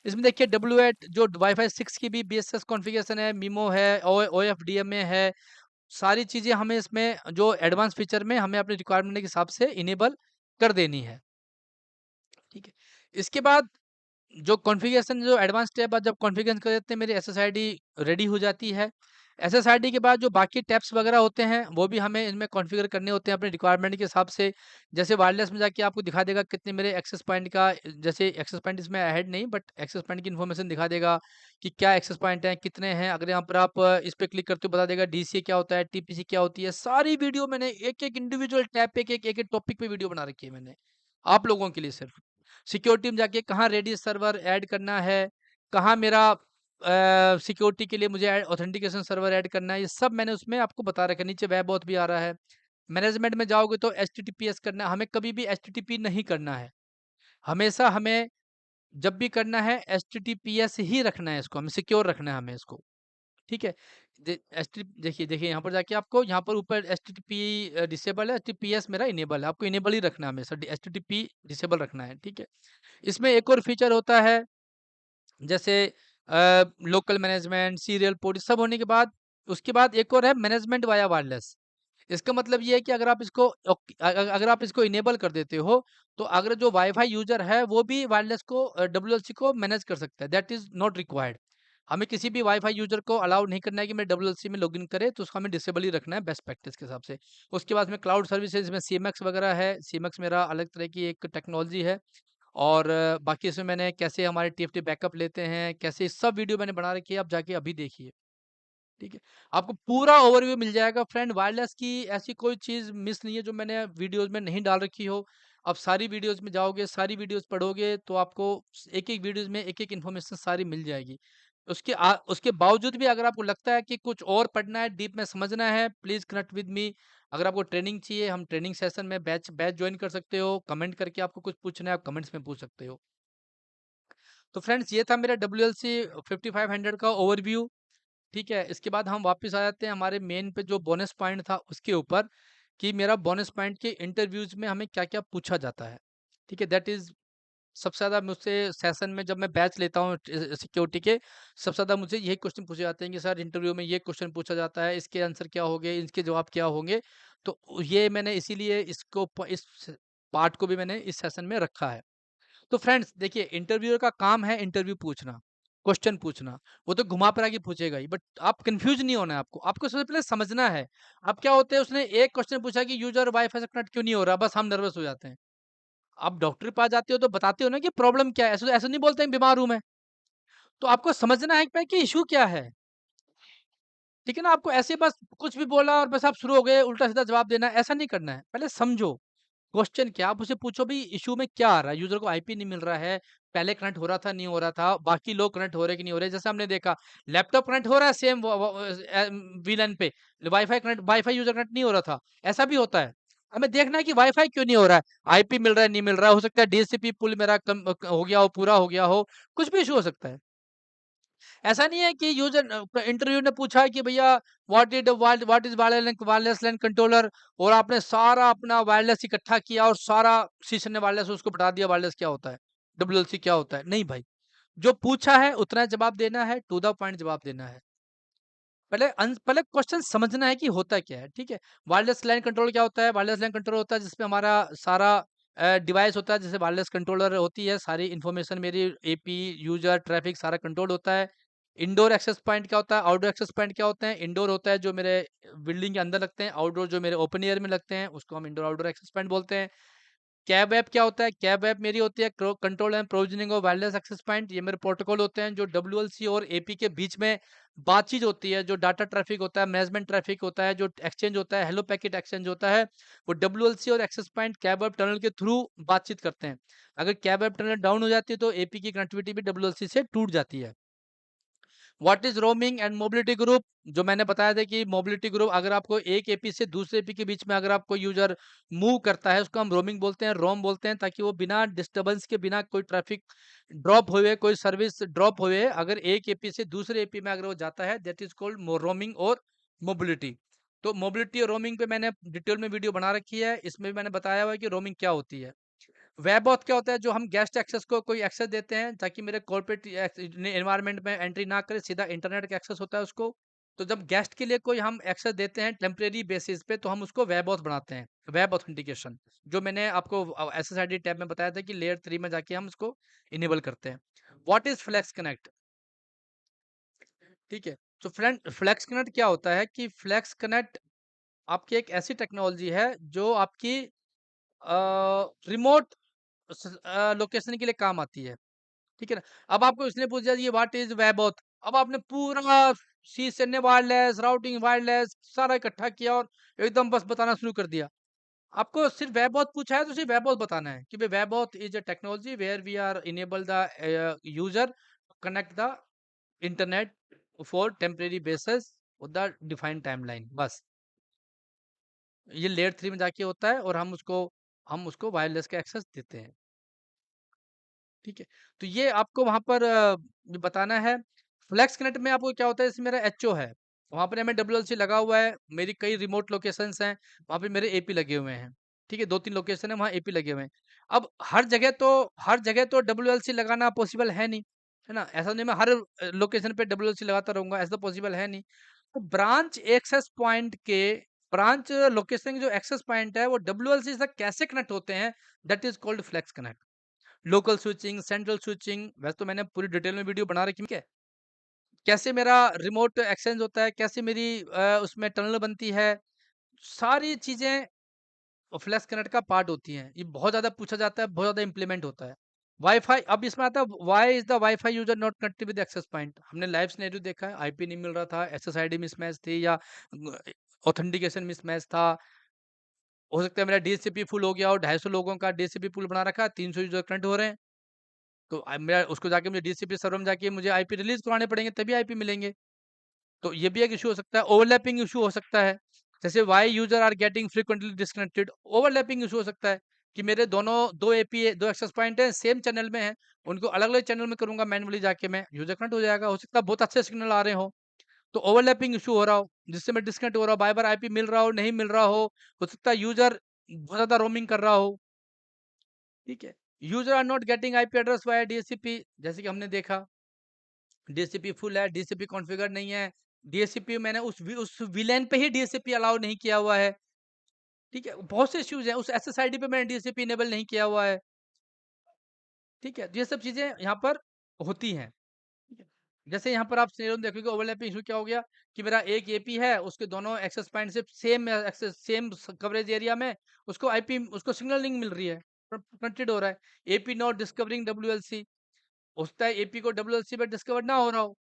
इसमें देखिए डब्ल्यू8 जो वाईफ़ाई 6 की भी बीएसएस कॉन्फ़िगरेशन है, मिमो है, ओएफडीएमए है, सारी चीज़ें हमें इसमें जो एडवांस फीचर में हमें अपने रिक्वायरमेंट के हिसाब से इनेबल कर देनी है। ठीक है। इसके बाद जो कॉन्फ़िगरेशन जो एडवांस टैब आप जब कॉन्फ़िगर कर देते हैं मेरी एसएसआईडी रेडी हो जाती है। एसएसआईडी के बाद जो बाकी टैब्स वगैरह होते हैं वो भी हमें इनमें कॉन्फ़िगर करने होते हैं अपने रिक्वायरमेंट के हिसाब से। जैसे वायरलेस में जाके आपको दिखा देगा कितने मेरे एक्सेस पॉइंट का, जैसे एक्सेस पॉइंट इसमें ऐड नहीं बट एक्सेस पॉइंट की इन्फॉर्मेशन दिखा देगा कि क्या एक्सेस पॉइंट हैं, कितने हैं। अगर यहाँ पर आप इस पे क्लिक करते हो बता देगा डीसीए क्या होता है, टीपीसी क्या होती है। सारी वीडियो मैंने एक-एक इंडिविजुअल टैब पे एक-एक टॉपिक पे वीडियो बना रखी है मैंने, आप लोगों के लिए सिर्फ़। सिक्योरिटी में जाके कहाँ रेडियस सर्वर ऐड करना है, कहाँ मेरा सिक्योरिटी के लिए मुझे ऑथेंटिकेशन सर्वर ऐड करना है, ये सब मैंने उसमें आपको बता रखा है। नीचे वेब ऑथ भी आ रहा है। मैनेजमेंट में जाओगे तो एचटीटीपीएस करना है, हमें कभी भी एचटीटीपी नहीं करना है। हमेशा हमें जब भी करना है एचटीटीपीएस ही रखना है इसको, हमें सिक्योर रखना है हमें इसको, ठीक है? देखिए देखिए यहाँ पर जाके आपको यहाँ पर ऊपर एचटीटीपी डिसेबल है, एचटीटीपीएस मेरा इनेबल है, आपको इनेबल ही रखना है हमेशा, एचटीटीपी डिसेबल रखना है, ठीक है? इसमें एक और फीचर होता है जैसे लोकल मैनेजमेंट, सीरियल पोर्ट सब होने के बाद उसके बाद एक और है मैनेजमेंट वाया वायरलेस। इसका मतलब ये है कि अगर आप इसको अगर आप इसको इनेबल कर देते हो, तो अगर जो वाईफ़ाई यूज़र है वो भी वायरलेस को डब्ल्यूएलसी को मैनेज कर सकता है। That is not required. हमें किसी भी वाईफ़ाई यूज़र को अलाउ नहीं करना है कि मैं डब्ल्यूएलसी में लॉगिन करे, तो उसको हमें डिसेबल ही रखना है बेस्ट प्रैक्टिस के हिसाब से। उसके बाद में क्लाउड सर्विसेज़ में सीएमएक्स वगैरह है। सीएमएक्स मेरा अलग तरह की एक टेक्नोलॉजी है। और बाकी इसमें मैंने कैसे हमारे टीएफटी बैकअप लेते हैं, कैसे सब वीडियो मैंने बना रखी है, आप जाके अभी देखिए, ठीक है? आपको पूरा ओवरव्यू मिल जाएगा फ्रेंड, वायरलेस की ऐसी कोई चीज़ मिस नहीं है जो मैंने वीडियोज़ में नहीं डाल रखी हो। आप सारी वीडियोज़ में जाओगे, सारी वीडियोज़ पढ़ोगे तो आपको एक-एक वीडियोज़ में एक-एक इन्फॉर्मेशन सारी मिल जाएगी। उसके बावजूद भी अगर आपको लगता है कि कुछ और पढ़ना है, डीप में समझना है, प्लीज़ कनेक्ट विद मी। अगर आपको ट्रेनिंग चाहिए, हम ट्रेनिंग सेशन में बैच बैच जॉइन कर सकते हो। कमेंट करके आपको कुछ पूछना है, आप कमेंट्स में पूछ सकते हो। तो फ्रेंड्स ये था मेरा डब्ल्यूएलसी 5500 का ओवरव्यू, ठीक है? इसके बाद हम वापस आ जाते हैं हमारे मेन पे जो बोनस पॉइंट था उसके ऊपर, कि मेरा बोनस पॉइंट के इंटरव्यूज़ में हमें क्या-क्या पूछा जाता है, ठीक है? दैट इज़ सबसे ज़्यादा मुझसे सेशन में जब मैं बैच लेता हूँ सिक्योरिटी के, सबसे ज़्यादा मुझे यही क्वेश्चन पूछे जाते हैं कि सर इंटरव्यू में ये क्वेश्चन पूछा जाता है, इसके आंसर क्या होंगे, इसके जवाब क्या होंगे? तो ये मैंने इसीलिए इसको इस पार्ट को भी मैंने इस सेशन में रखा है। तो फ्रेंड्स देखिए, इंटरव्यूअर का काम है इंटरव्यू पूछना, क्वेश्चन पूछना। वो तो घुमा-फिरा के पूछेगा ही, बट आप कन्फ्यूज़ नहीं होना है आपको। आपको सबसे पहले समझना है। अब क्या होता है, उसने एक क्वेश्चन पूछा कि यूज़र वाई-फाई से कनेक्ट क्यों नहीं हो रहा? बस हम नर्वस हो जाते हैं। आप डॉक्टर के पास जाते हो तो बताते हो ना कि प्रॉब्लम क्या है। ऐसे ऐसे नहीं बोलते हैं बीमार हूँ मैं। तो आपको समझना है कि इश्यू क्या है। ठीक है ना? आपको ऐसे बस कुछ भी बोला और बस आप शुरू हो गए उल्टा-सीधा जवाब देना, ऐसा नहीं करना है। पहले समझो। क्वेश्चन क्या, आप उसे पूछो भई इश्यू में क्या आ रहा है? यूज़र को आईपी नहीं मिल रहा है, पहले कनेक्ट हो रहा था, नहीं हो रहा था, बाकी लोग कनेक्ट हो रहे हैं कि नहीं हो रहे? जैसे हमने देखा लैपटॉप कनेक्ट हो रहा है सेम वीलैन पे, वाईफ़ाई यूज़र कनेक्ट नहीं हो रहा था, ऐसा भी होता है। हमें देखना है कि वाईफ़ाई क्यों नहीं हो रहा है? आईपी मिल रहा है, नहीं मिल रहा है, हो सकता है डीएचसीपी पूल मेरा हो गया हो, पूरा हो गया हो, कुछ भी इश्यू हो सकता है। ऐसा नहीं है कि इंटरव्यू ने पूछा कि भैया what is wireless LAN controller, और आपने सारा अपना वायरलेस इकट्ठा किया और सारा शीर्ष ने वायरलेस उसको बता दिया वायरलेस क्या होता है, डब्ल्यूएलसी क्या होता है। नहीं भाई, जो पूछा है उतना जवाब देना है, टू द पॉइंट जवाब देना है। पहले क्वेश्चन समझना है कि होता क्या है, ठीक है? वायरलेस लैन कंट्रोल क्या होता है? वायरलेस लैन कंट्रोल होता है जिसमें हमारा सारा डिवाइस होता है, जैसे वायरलेस कंट्रोलर होती है, सारी इन्फॉर्मेशन मेरी एपी, यूज़र, ट्रैफ़िक सारा कंट्रोल होता है। इंडोर एक्सेस पॉइंट क्या होता है? आउटडोर एक्सेस पॉइंट क्या होते हैं? इंडोर होता है जो मेरे बिल्डिंग के अंदर लगते हैं, आउटडोर जो मेरे ओपन एयर में लगते हैं, उसको हम इंडोर आउटडोर एक्सेस पॉइंट बोलते हैं। कैब ऐप क्या होता है? कैब ऐप मेरी होती है control and provisioning of wireless access point. ये मेरे प्रोटोकॉल होते हैं जो डब्ल्यूएलसी और एपी के बीच में बातचीत होती है, जो डाटा ट्रैफिक होता है, मैनेजमेंट ट्रैफिक होता है, जो एक्सचेंज होता है, हेलो पैकेट एक्सचेंज होता है, वो डब्ल्यूएलसी और access point capwap tunnel के थ्रू बातचीत करते हैं। अगर कैब ऐप टनल डाउन हो जाती है तो एपी की कनेक्टिविटी भी डब्ल्यूएलसी से टूट जाती है। What is roaming and mobility group? जो मैंने बताया था कि मोबिलिटी ग्रुप, अगर आपको एक एपी से दूसरे एपी के बीच में अगर आपको यूजर मूव करता है, उसको हम रोमिंग बोलते हैं, रोम बोलते हैं, ताकि वो बिना डिस्टरबेंस के, बिना कोई ट्रैफिक ड्रॉप हुए, कोई सर्विस ड्रॉप हुए, अगर एक एपी से दूसरे एपी में अगर वो जाता है, दैट इज कॉल्ड रोमिंग और मोबिलिटी। तो मोबिलिटी और रोमिंग पे मैंने डिटेल में वीडियो बना रखी है, इसमें भी मैंने बताया हुआ है कि रोमिंग क्या होती है। वेब ऑथ क्या होता है? जो हम गेस्ट एक्सेस को कोई एक्सेस देते हैं ताकि मेरे कॉर्पोरेट एनवायरनमेंट में एंट्री ना करे, सीधा इंटरनेट का एक्सेस होता है उसको। तो जब गेस्ट के लिए कोई हम एक्सेस देते हैं टेम्परेरी बेसिस पे, तो हम उसको वेब ऑथ बनाते हैं, वेब ऑथेंटिकेशन, जो मैंने आपको एसएसआईडी टैब में बताया था कि लेयर 3 में जाके हम उसको इनेबल करते हैं। What is flex connect? ठीक है, तो फ्रेंड फ्लेक्स कनेक्ट क्या होता है कि फ्लेक्स कनेक्ट आपकी एक ऐसी टेक्नोलॉजी है जो आपकी रिमोट लोकेशन के लिए काम आती है। ठीक है ना? अब आपको इसने पूछ दिया ये व्हाट इज़ वेबऑथ? अब आपने पूरा सी वायरलेस, राउटिंग वायरलेस सारा इकट्ठा किया और एकदम बस बताना शुरू कर दिया। आपको सिर्फ वेबऑथ पूछा है तो सिर्फ वेबऑथ बताना है कि भाई webauth is a technology where we are enable the user connect the internet for temporary basis with the defined timeline, बस। ये लेयर 3 में जाके होता है और हम उसको वायरलेस का एक्सेस देते हैं। ठीक है, तो ये आपको वहाँ पर बताना है। फ्लेक्स कनेक्ट में आपको क्या होता है, जैसे मेरा एचओ है, वहाँ पर हमें डब्ल्यूएलसी लगा हुआ है, मेरी कई रिमोट लोकेशंस हैं, वहाँ पे मेरे एपी लगे हुए हैं। ठीक है, 2-3 लोकेशन है, वहाँ एपी लगे हुए हैं। अब हर जगह तो डब्ल्यूएलसी लगाना पॉसिबल है नहीं, है ना? ऐसा नहीं मैं हर लोकेशन पे डब्ल्यूएलसी लगाता रहूँगा, ऐसा तो पॉसिबल है नहीं। तो ब्रांच लोकेशन के जो एक्सेस पॉइंट है, वो डब्ल्यूएलसी से कैसे कनेक्ट होते हैं, that is called flex connect. Local switching, central switching, वैसे तो मैंने पूरी डिटेल में वीडियो बना रखी है। कैसे मेरा रिमोट एक्सचेंज होता है, कैसे मेरी उसमें टनल बनती है, सारी चीज़ें फ्लैश कनेक्ट का पार्ट होती हैं। ये बहुत ज़्यादा पूछा जाता है, बहुत ज़्यादा इम्प्लीमेंट होता है। वाई-फाई अब इसमें आता है, why is the wi-fi user not connected with access point? हमने लाइव सिनेरियो देखा है, आईपी नहीं मिल रहा था, एसएसआईडी मिसमैच थी या ऑथेंटिकेशन मिसमैच था। हो सकता है मेरा डीएचसीपी फुल हो गया हो, 250 लोगों का डीएचसीपी पूल बना रखा है, 300 यूज़र कनेक्ट हो रहे हैं। तो मैं उसको जाके मुझे डीसीपी सर्वर में जाके मुझे आईपी रिलीज़ करवाने पड़ेंगे तभी आईपी मिलेंगे। तो ये भी एक इश्यू हो सकता है, ओवरलैपिंग इश्यू हो सकता है। जैसे why user are getting frequently disconnected, overlapping issue हो सकता है कि मेरे दोनों 2 एपी 2 एक्सेस पॉइंट हैं, सेम चैनल में हैं, उनको अलग-अलग चैनल में करूँगा मैन्युअली जाके मैं, यूज़र कनेक्ट हो जाएगा। हो सकता है बहुत अच्छे सिग्नल आ रहे हों, तो ओवरलैपिंग इश्यू हो रहा हो, जिससे मैं डिस्कनेक्ट हो रहा हूँ, बार-बार आईपी मिल रहा हो, नहीं मिल रहा हो सकता है यूज़र बहुत ज़्यादा रोमिंग कर रहा हो, ठीक है? User are not getting IP address via DHCP, जैसे कि हमने देखा। डीएचसीपी फुल है, डीएचसीपी कॉन्फ़िगर नहीं है। डीएचसीपी मैंने उस विलेन पे ही डीएचसीपी अलाउ नहीं किया हुआ है, ठीक है? बहुत से इश्यूज़ हैं, उस एसएसआईडी पे मैंने डीएचसीपी इनेबल नहीं किया हुआ है, ठीक है? तो ये सब चीज़ें यहाँ पर होती हैं, ठीक है? जैसे यहाँ पर आप सिनेरियो में देखोगे ओवरलैपिंग इश्यू क्या हो गया कि मेरा एक एपी है, उसके दोनों एक्सेस पॉइंट से same access same coverage area में उसको सिग्नल नहीं मिल रही है, कनेक्टेड हो रहा है। एपी नॉट डिस्कवरिंग डब्ल्यूएलसी, हो सकता है एपी को डब्ल्यूएलसी पे डिस्कवर ना हो रहा हो।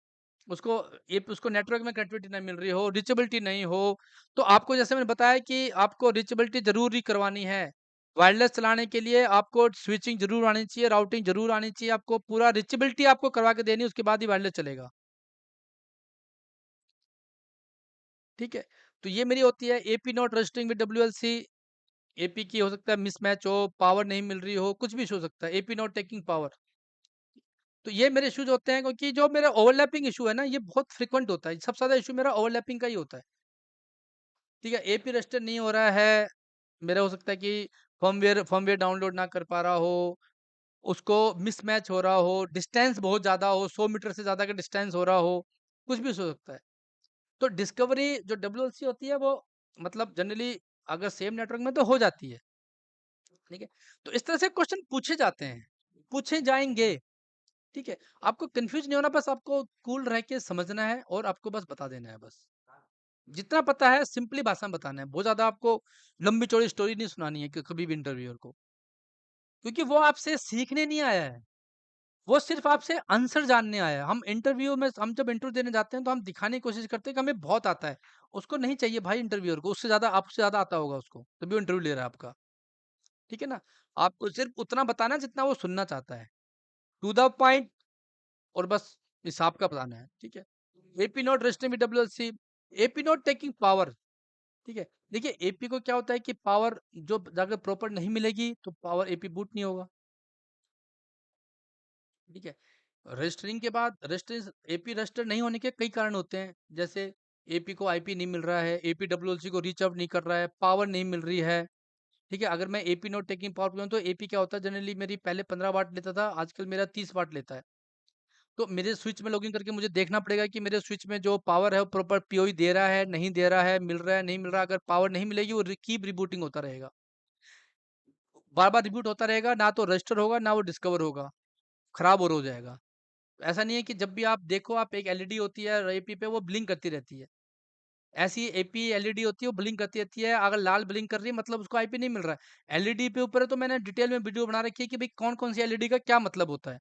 उसको नेटवर्क में कनेक्टिविटी नहीं मिल रही हो, रीचेबिलिटी नहीं हो, तो आपको जैसे मैंने बताया कि आपको रीचेबिलिटी ज़रूरी करवानी है। वायरलेस चलाने के लिए आपको स्विचिंग ज़रूर आनी चाहिए, राउटिंग ज़रूर आनी चाहिए, आपको पूरा रीचेबिलिटी आपको करवा के देनी है, उसके बाद ही वायरलेस चलेगा। ठीक है? तो ये मेरी होती है AP not registering with WLC, AP की हो सकता है मिसमैच हो, पावर नहीं मिल रही हो, कुछ भी इश्यू हो सकता है, एपी नॉट टेकिंग पावर। तो ये मेरे इश्यूज़ होते हैं क्योंकि जो मेरा ओवरलैपिंग इश्यू है ना, ये बहुत फ्रीक्वेंट होता है। सबसे ज़्यादा इश्यू मेरा ओवरलैपिंग का ही होता है। ठीक है, एपी रजिस्टर नहीं हो रहा है, मेरा हो सकता है कि फर्मवेयर डाउनलोड ना कर पा रहा हो, उसको मिसमैच हो रहा हो, डिस्टेंस बहुत ज़्यादा हो, 100 मीटर से ज़्यादा का डिस्टेंस हो रहा हो, कुछ भी हो सकता है। तो डिस्कवरी जो डब्ल्यूएलसी होती है वो मतलब जनरली अगर सेम नेटवर्क में तो हो जाती है, ठीक है? तो इस तरह से क्वेश्चन पूछे जाते हैं, पूछे जाएँगे, ठीक है? आपको कन्फ्यूज़ नहीं होना, बस आपको कूल रह के समझना है और आपको बस बता देना है बस। जितना पता है सिंपली भाषा में बताना है, बहुत ज़्यादा आपको लंबी-चौड़ी स्टोरी नहीं सुनानी है कि कभी भी इंटरव्यूअर को, क्योंकि वो आपसे सीखने नहीं आया है। वो सिर्फ़ आपसे आंसर जानने आया है। हम इंटरव्यू में हम जब इंटरव्यू देने जाते हैं तो हम दिखाने की कोशिश करते हैं कि हमें बहुत आता है। उसको नहीं चाहिए भाई इंटरव्यूअर को, उससे ज़्यादा आपसे ज़्यादा आता होगा उसको, तभी वो इंटरव्यू ले रहा है आपका। ठीक है ना? आपको सिर्फ़ उतना बताना है जितना वो सुनना चाहता है। टू द पॉइंट और बस हिसाब का बताना है। ठीक है? AP not registering with WLC, AP not taking power. ठीक है? देखिए एपी को क्या होता है कि पावर जो अगर प्रॉपर नहीं मिलेगी तो पावर एपी बूट नहीं होगा। ठीक है? रजिस्टरिंग के बाद रजिस्टर एपी रजिस्टर नहीं होने के कई कारण होते हैं। जैसे एपी को आईपी नहीं मिल रहा है, एपी डब्ल्यूएलसी को रीच आउट नहीं कर रहा है, पावर नहीं मिल रही है। ठीक है? अगर मैं एपी नॉट टेकिंग पावर पे हूँ तो एपी क्या होता है जनरली मेरी पहले 15 वाट लेता था, आजकल मेरा 30 वाट लेता है। तो मेरे स्विच में लॉगिन करके मुझे देखना पड़ेगा कि मेरे स्विच में जो पावर है वो प्रॉपर पीओई दे रहा है, नहीं दे रहा है, मिल रहा है, नहीं मिल रहा है। अगर पावर नहीं मिलेगी वो कीप रिबूटिंग होता रहेगा। बार-बार रिबूट होता रहेगा, ना तो रजिस्टर होगा, ना वो डिस्कवर होगा, खराब और हो जाएगा। ऐसा नहीं है कि जब भी आप देखो आप एक एलईडी होती है एपी पे वो ब्लिंक करती रहती है। ऐसी एपी एलईडी होती है वो ब्लिंक करती रहती है। अगर लाल ब्लिंक कर रही है मतलब उसको आईपी नहीं मिल रहा है। एलईडी पे ऊपर है तो मैंने डिटेल में वीडियो बना रखी है कि भाई कौन-कौन सी एलईडी का क्या मतलब होता है।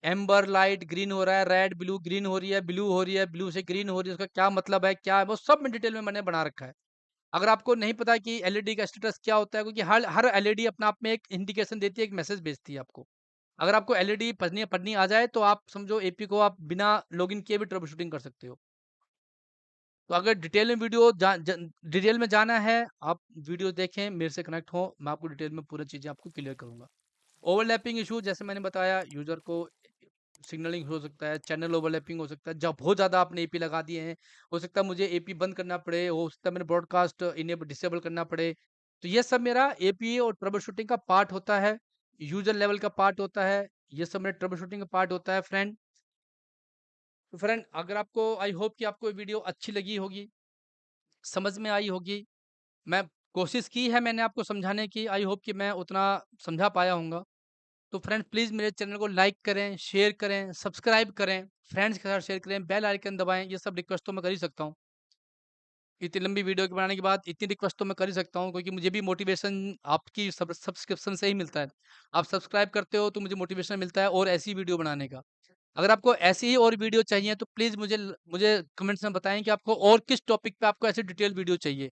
एम्बर लाइट ग्रीन हो रहा है, रेड ब्लू ग्रीन हो रही है, ब्लू हो रही है, ब्लू से ग्रीन हो रही है, उसका क्या मतलब है, क्या है, वो सब में डिटेल में मैंने बना रखा है। अगर आपको नहीं पता कि एलईडी का स्टेटस क्या होता है, क्योंकि हर हर एलईडी अपने आप में एक इंडिकेशन देती है, एक मैसेज भेजती है आपको। अगर आपको एलईडी पढ़नी पढ़नी आ जाए तो आप समझो एपी को आप बिना लॉगिन किए भी ट्रबल शूटिंग कर सकते हो। तो अगर डिटेल में वीडियो डिटेल में जाना है, आप वीडियो देखें, मेरे से कनेक्ट हो, मैं आपको डिटेल में पूरी चीज़ें आपको क्लियर करूँगा। ओवरलैपिंग इश्यू जैसे मैंने बताया यूज़र को सिग्नलिंग हो सकता है, चैनल ओवरलैपिंग हो सकता है, जब बहुत ज़्यादा आपने एपी लगा दिए हैं, हो सकता है मुझे एपी बंद करना पड़े, हो सकता है मैंने ब्रॉडकास्ट इनेबल डिसेबल करना पड़े। तो ये सब मेरा एपी और ट्रबल शूटिंग का पार्ट होता है, यूज़र लेवल का पार्ट होता है, ये सब मेरे ट्रबल शूटिंग का पार्ट होता है फ्रेंड। तो फ्रेंड अगर आपको आई होप कि आपको ये वीडियो अच्छी लगी होगी, समझ में आई होगी। मैं कोशिश की है मैंने आपको समझाने की, आई होप कि मैं उतना समझा पाया होऊँगा। तो फ्रेंड प्लीज़ मेरे चैनल को लाइक करें, शेयर करें, सब्सक्राइब करें, फ्रेंड्स के साथ शेयर करें, बेल आइकन दबाएँ, ये सब रिक्वेस्ट तो मैं कर ही सकता हूँ। इतनी लंबी वीडियो के बनाने के बाद इतनी रिक्वेस्ट तो मैं कर ही सकता हूँ, क्योंकि मुझे भी मोटिवेशन आपकी सब्सक्रिप्शन से ही मिलता है। आप सब्सक्राइब करते हो तो मुझे मोटिवेशन मिलता है और ऐसी वीडियो बनाने का। अगर आपको ऐसी ही और वीडियो चाहिए तो प्लीज़ मुझे कमेंट्स में बताएँ कि आपको और किस टॉपिक पे आपको ऐसी डिटेल वीडियो चाहिए।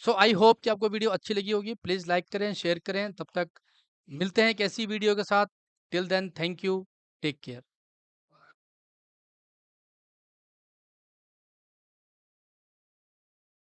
सो आई होप कि आपको वीडियो अच्छी लगी होगी। प्लीज़ लाइक करें, शेयर करें। तब तक मिलते हैं एक ऐसी वीडियो के साथ। Till then thank you, take care.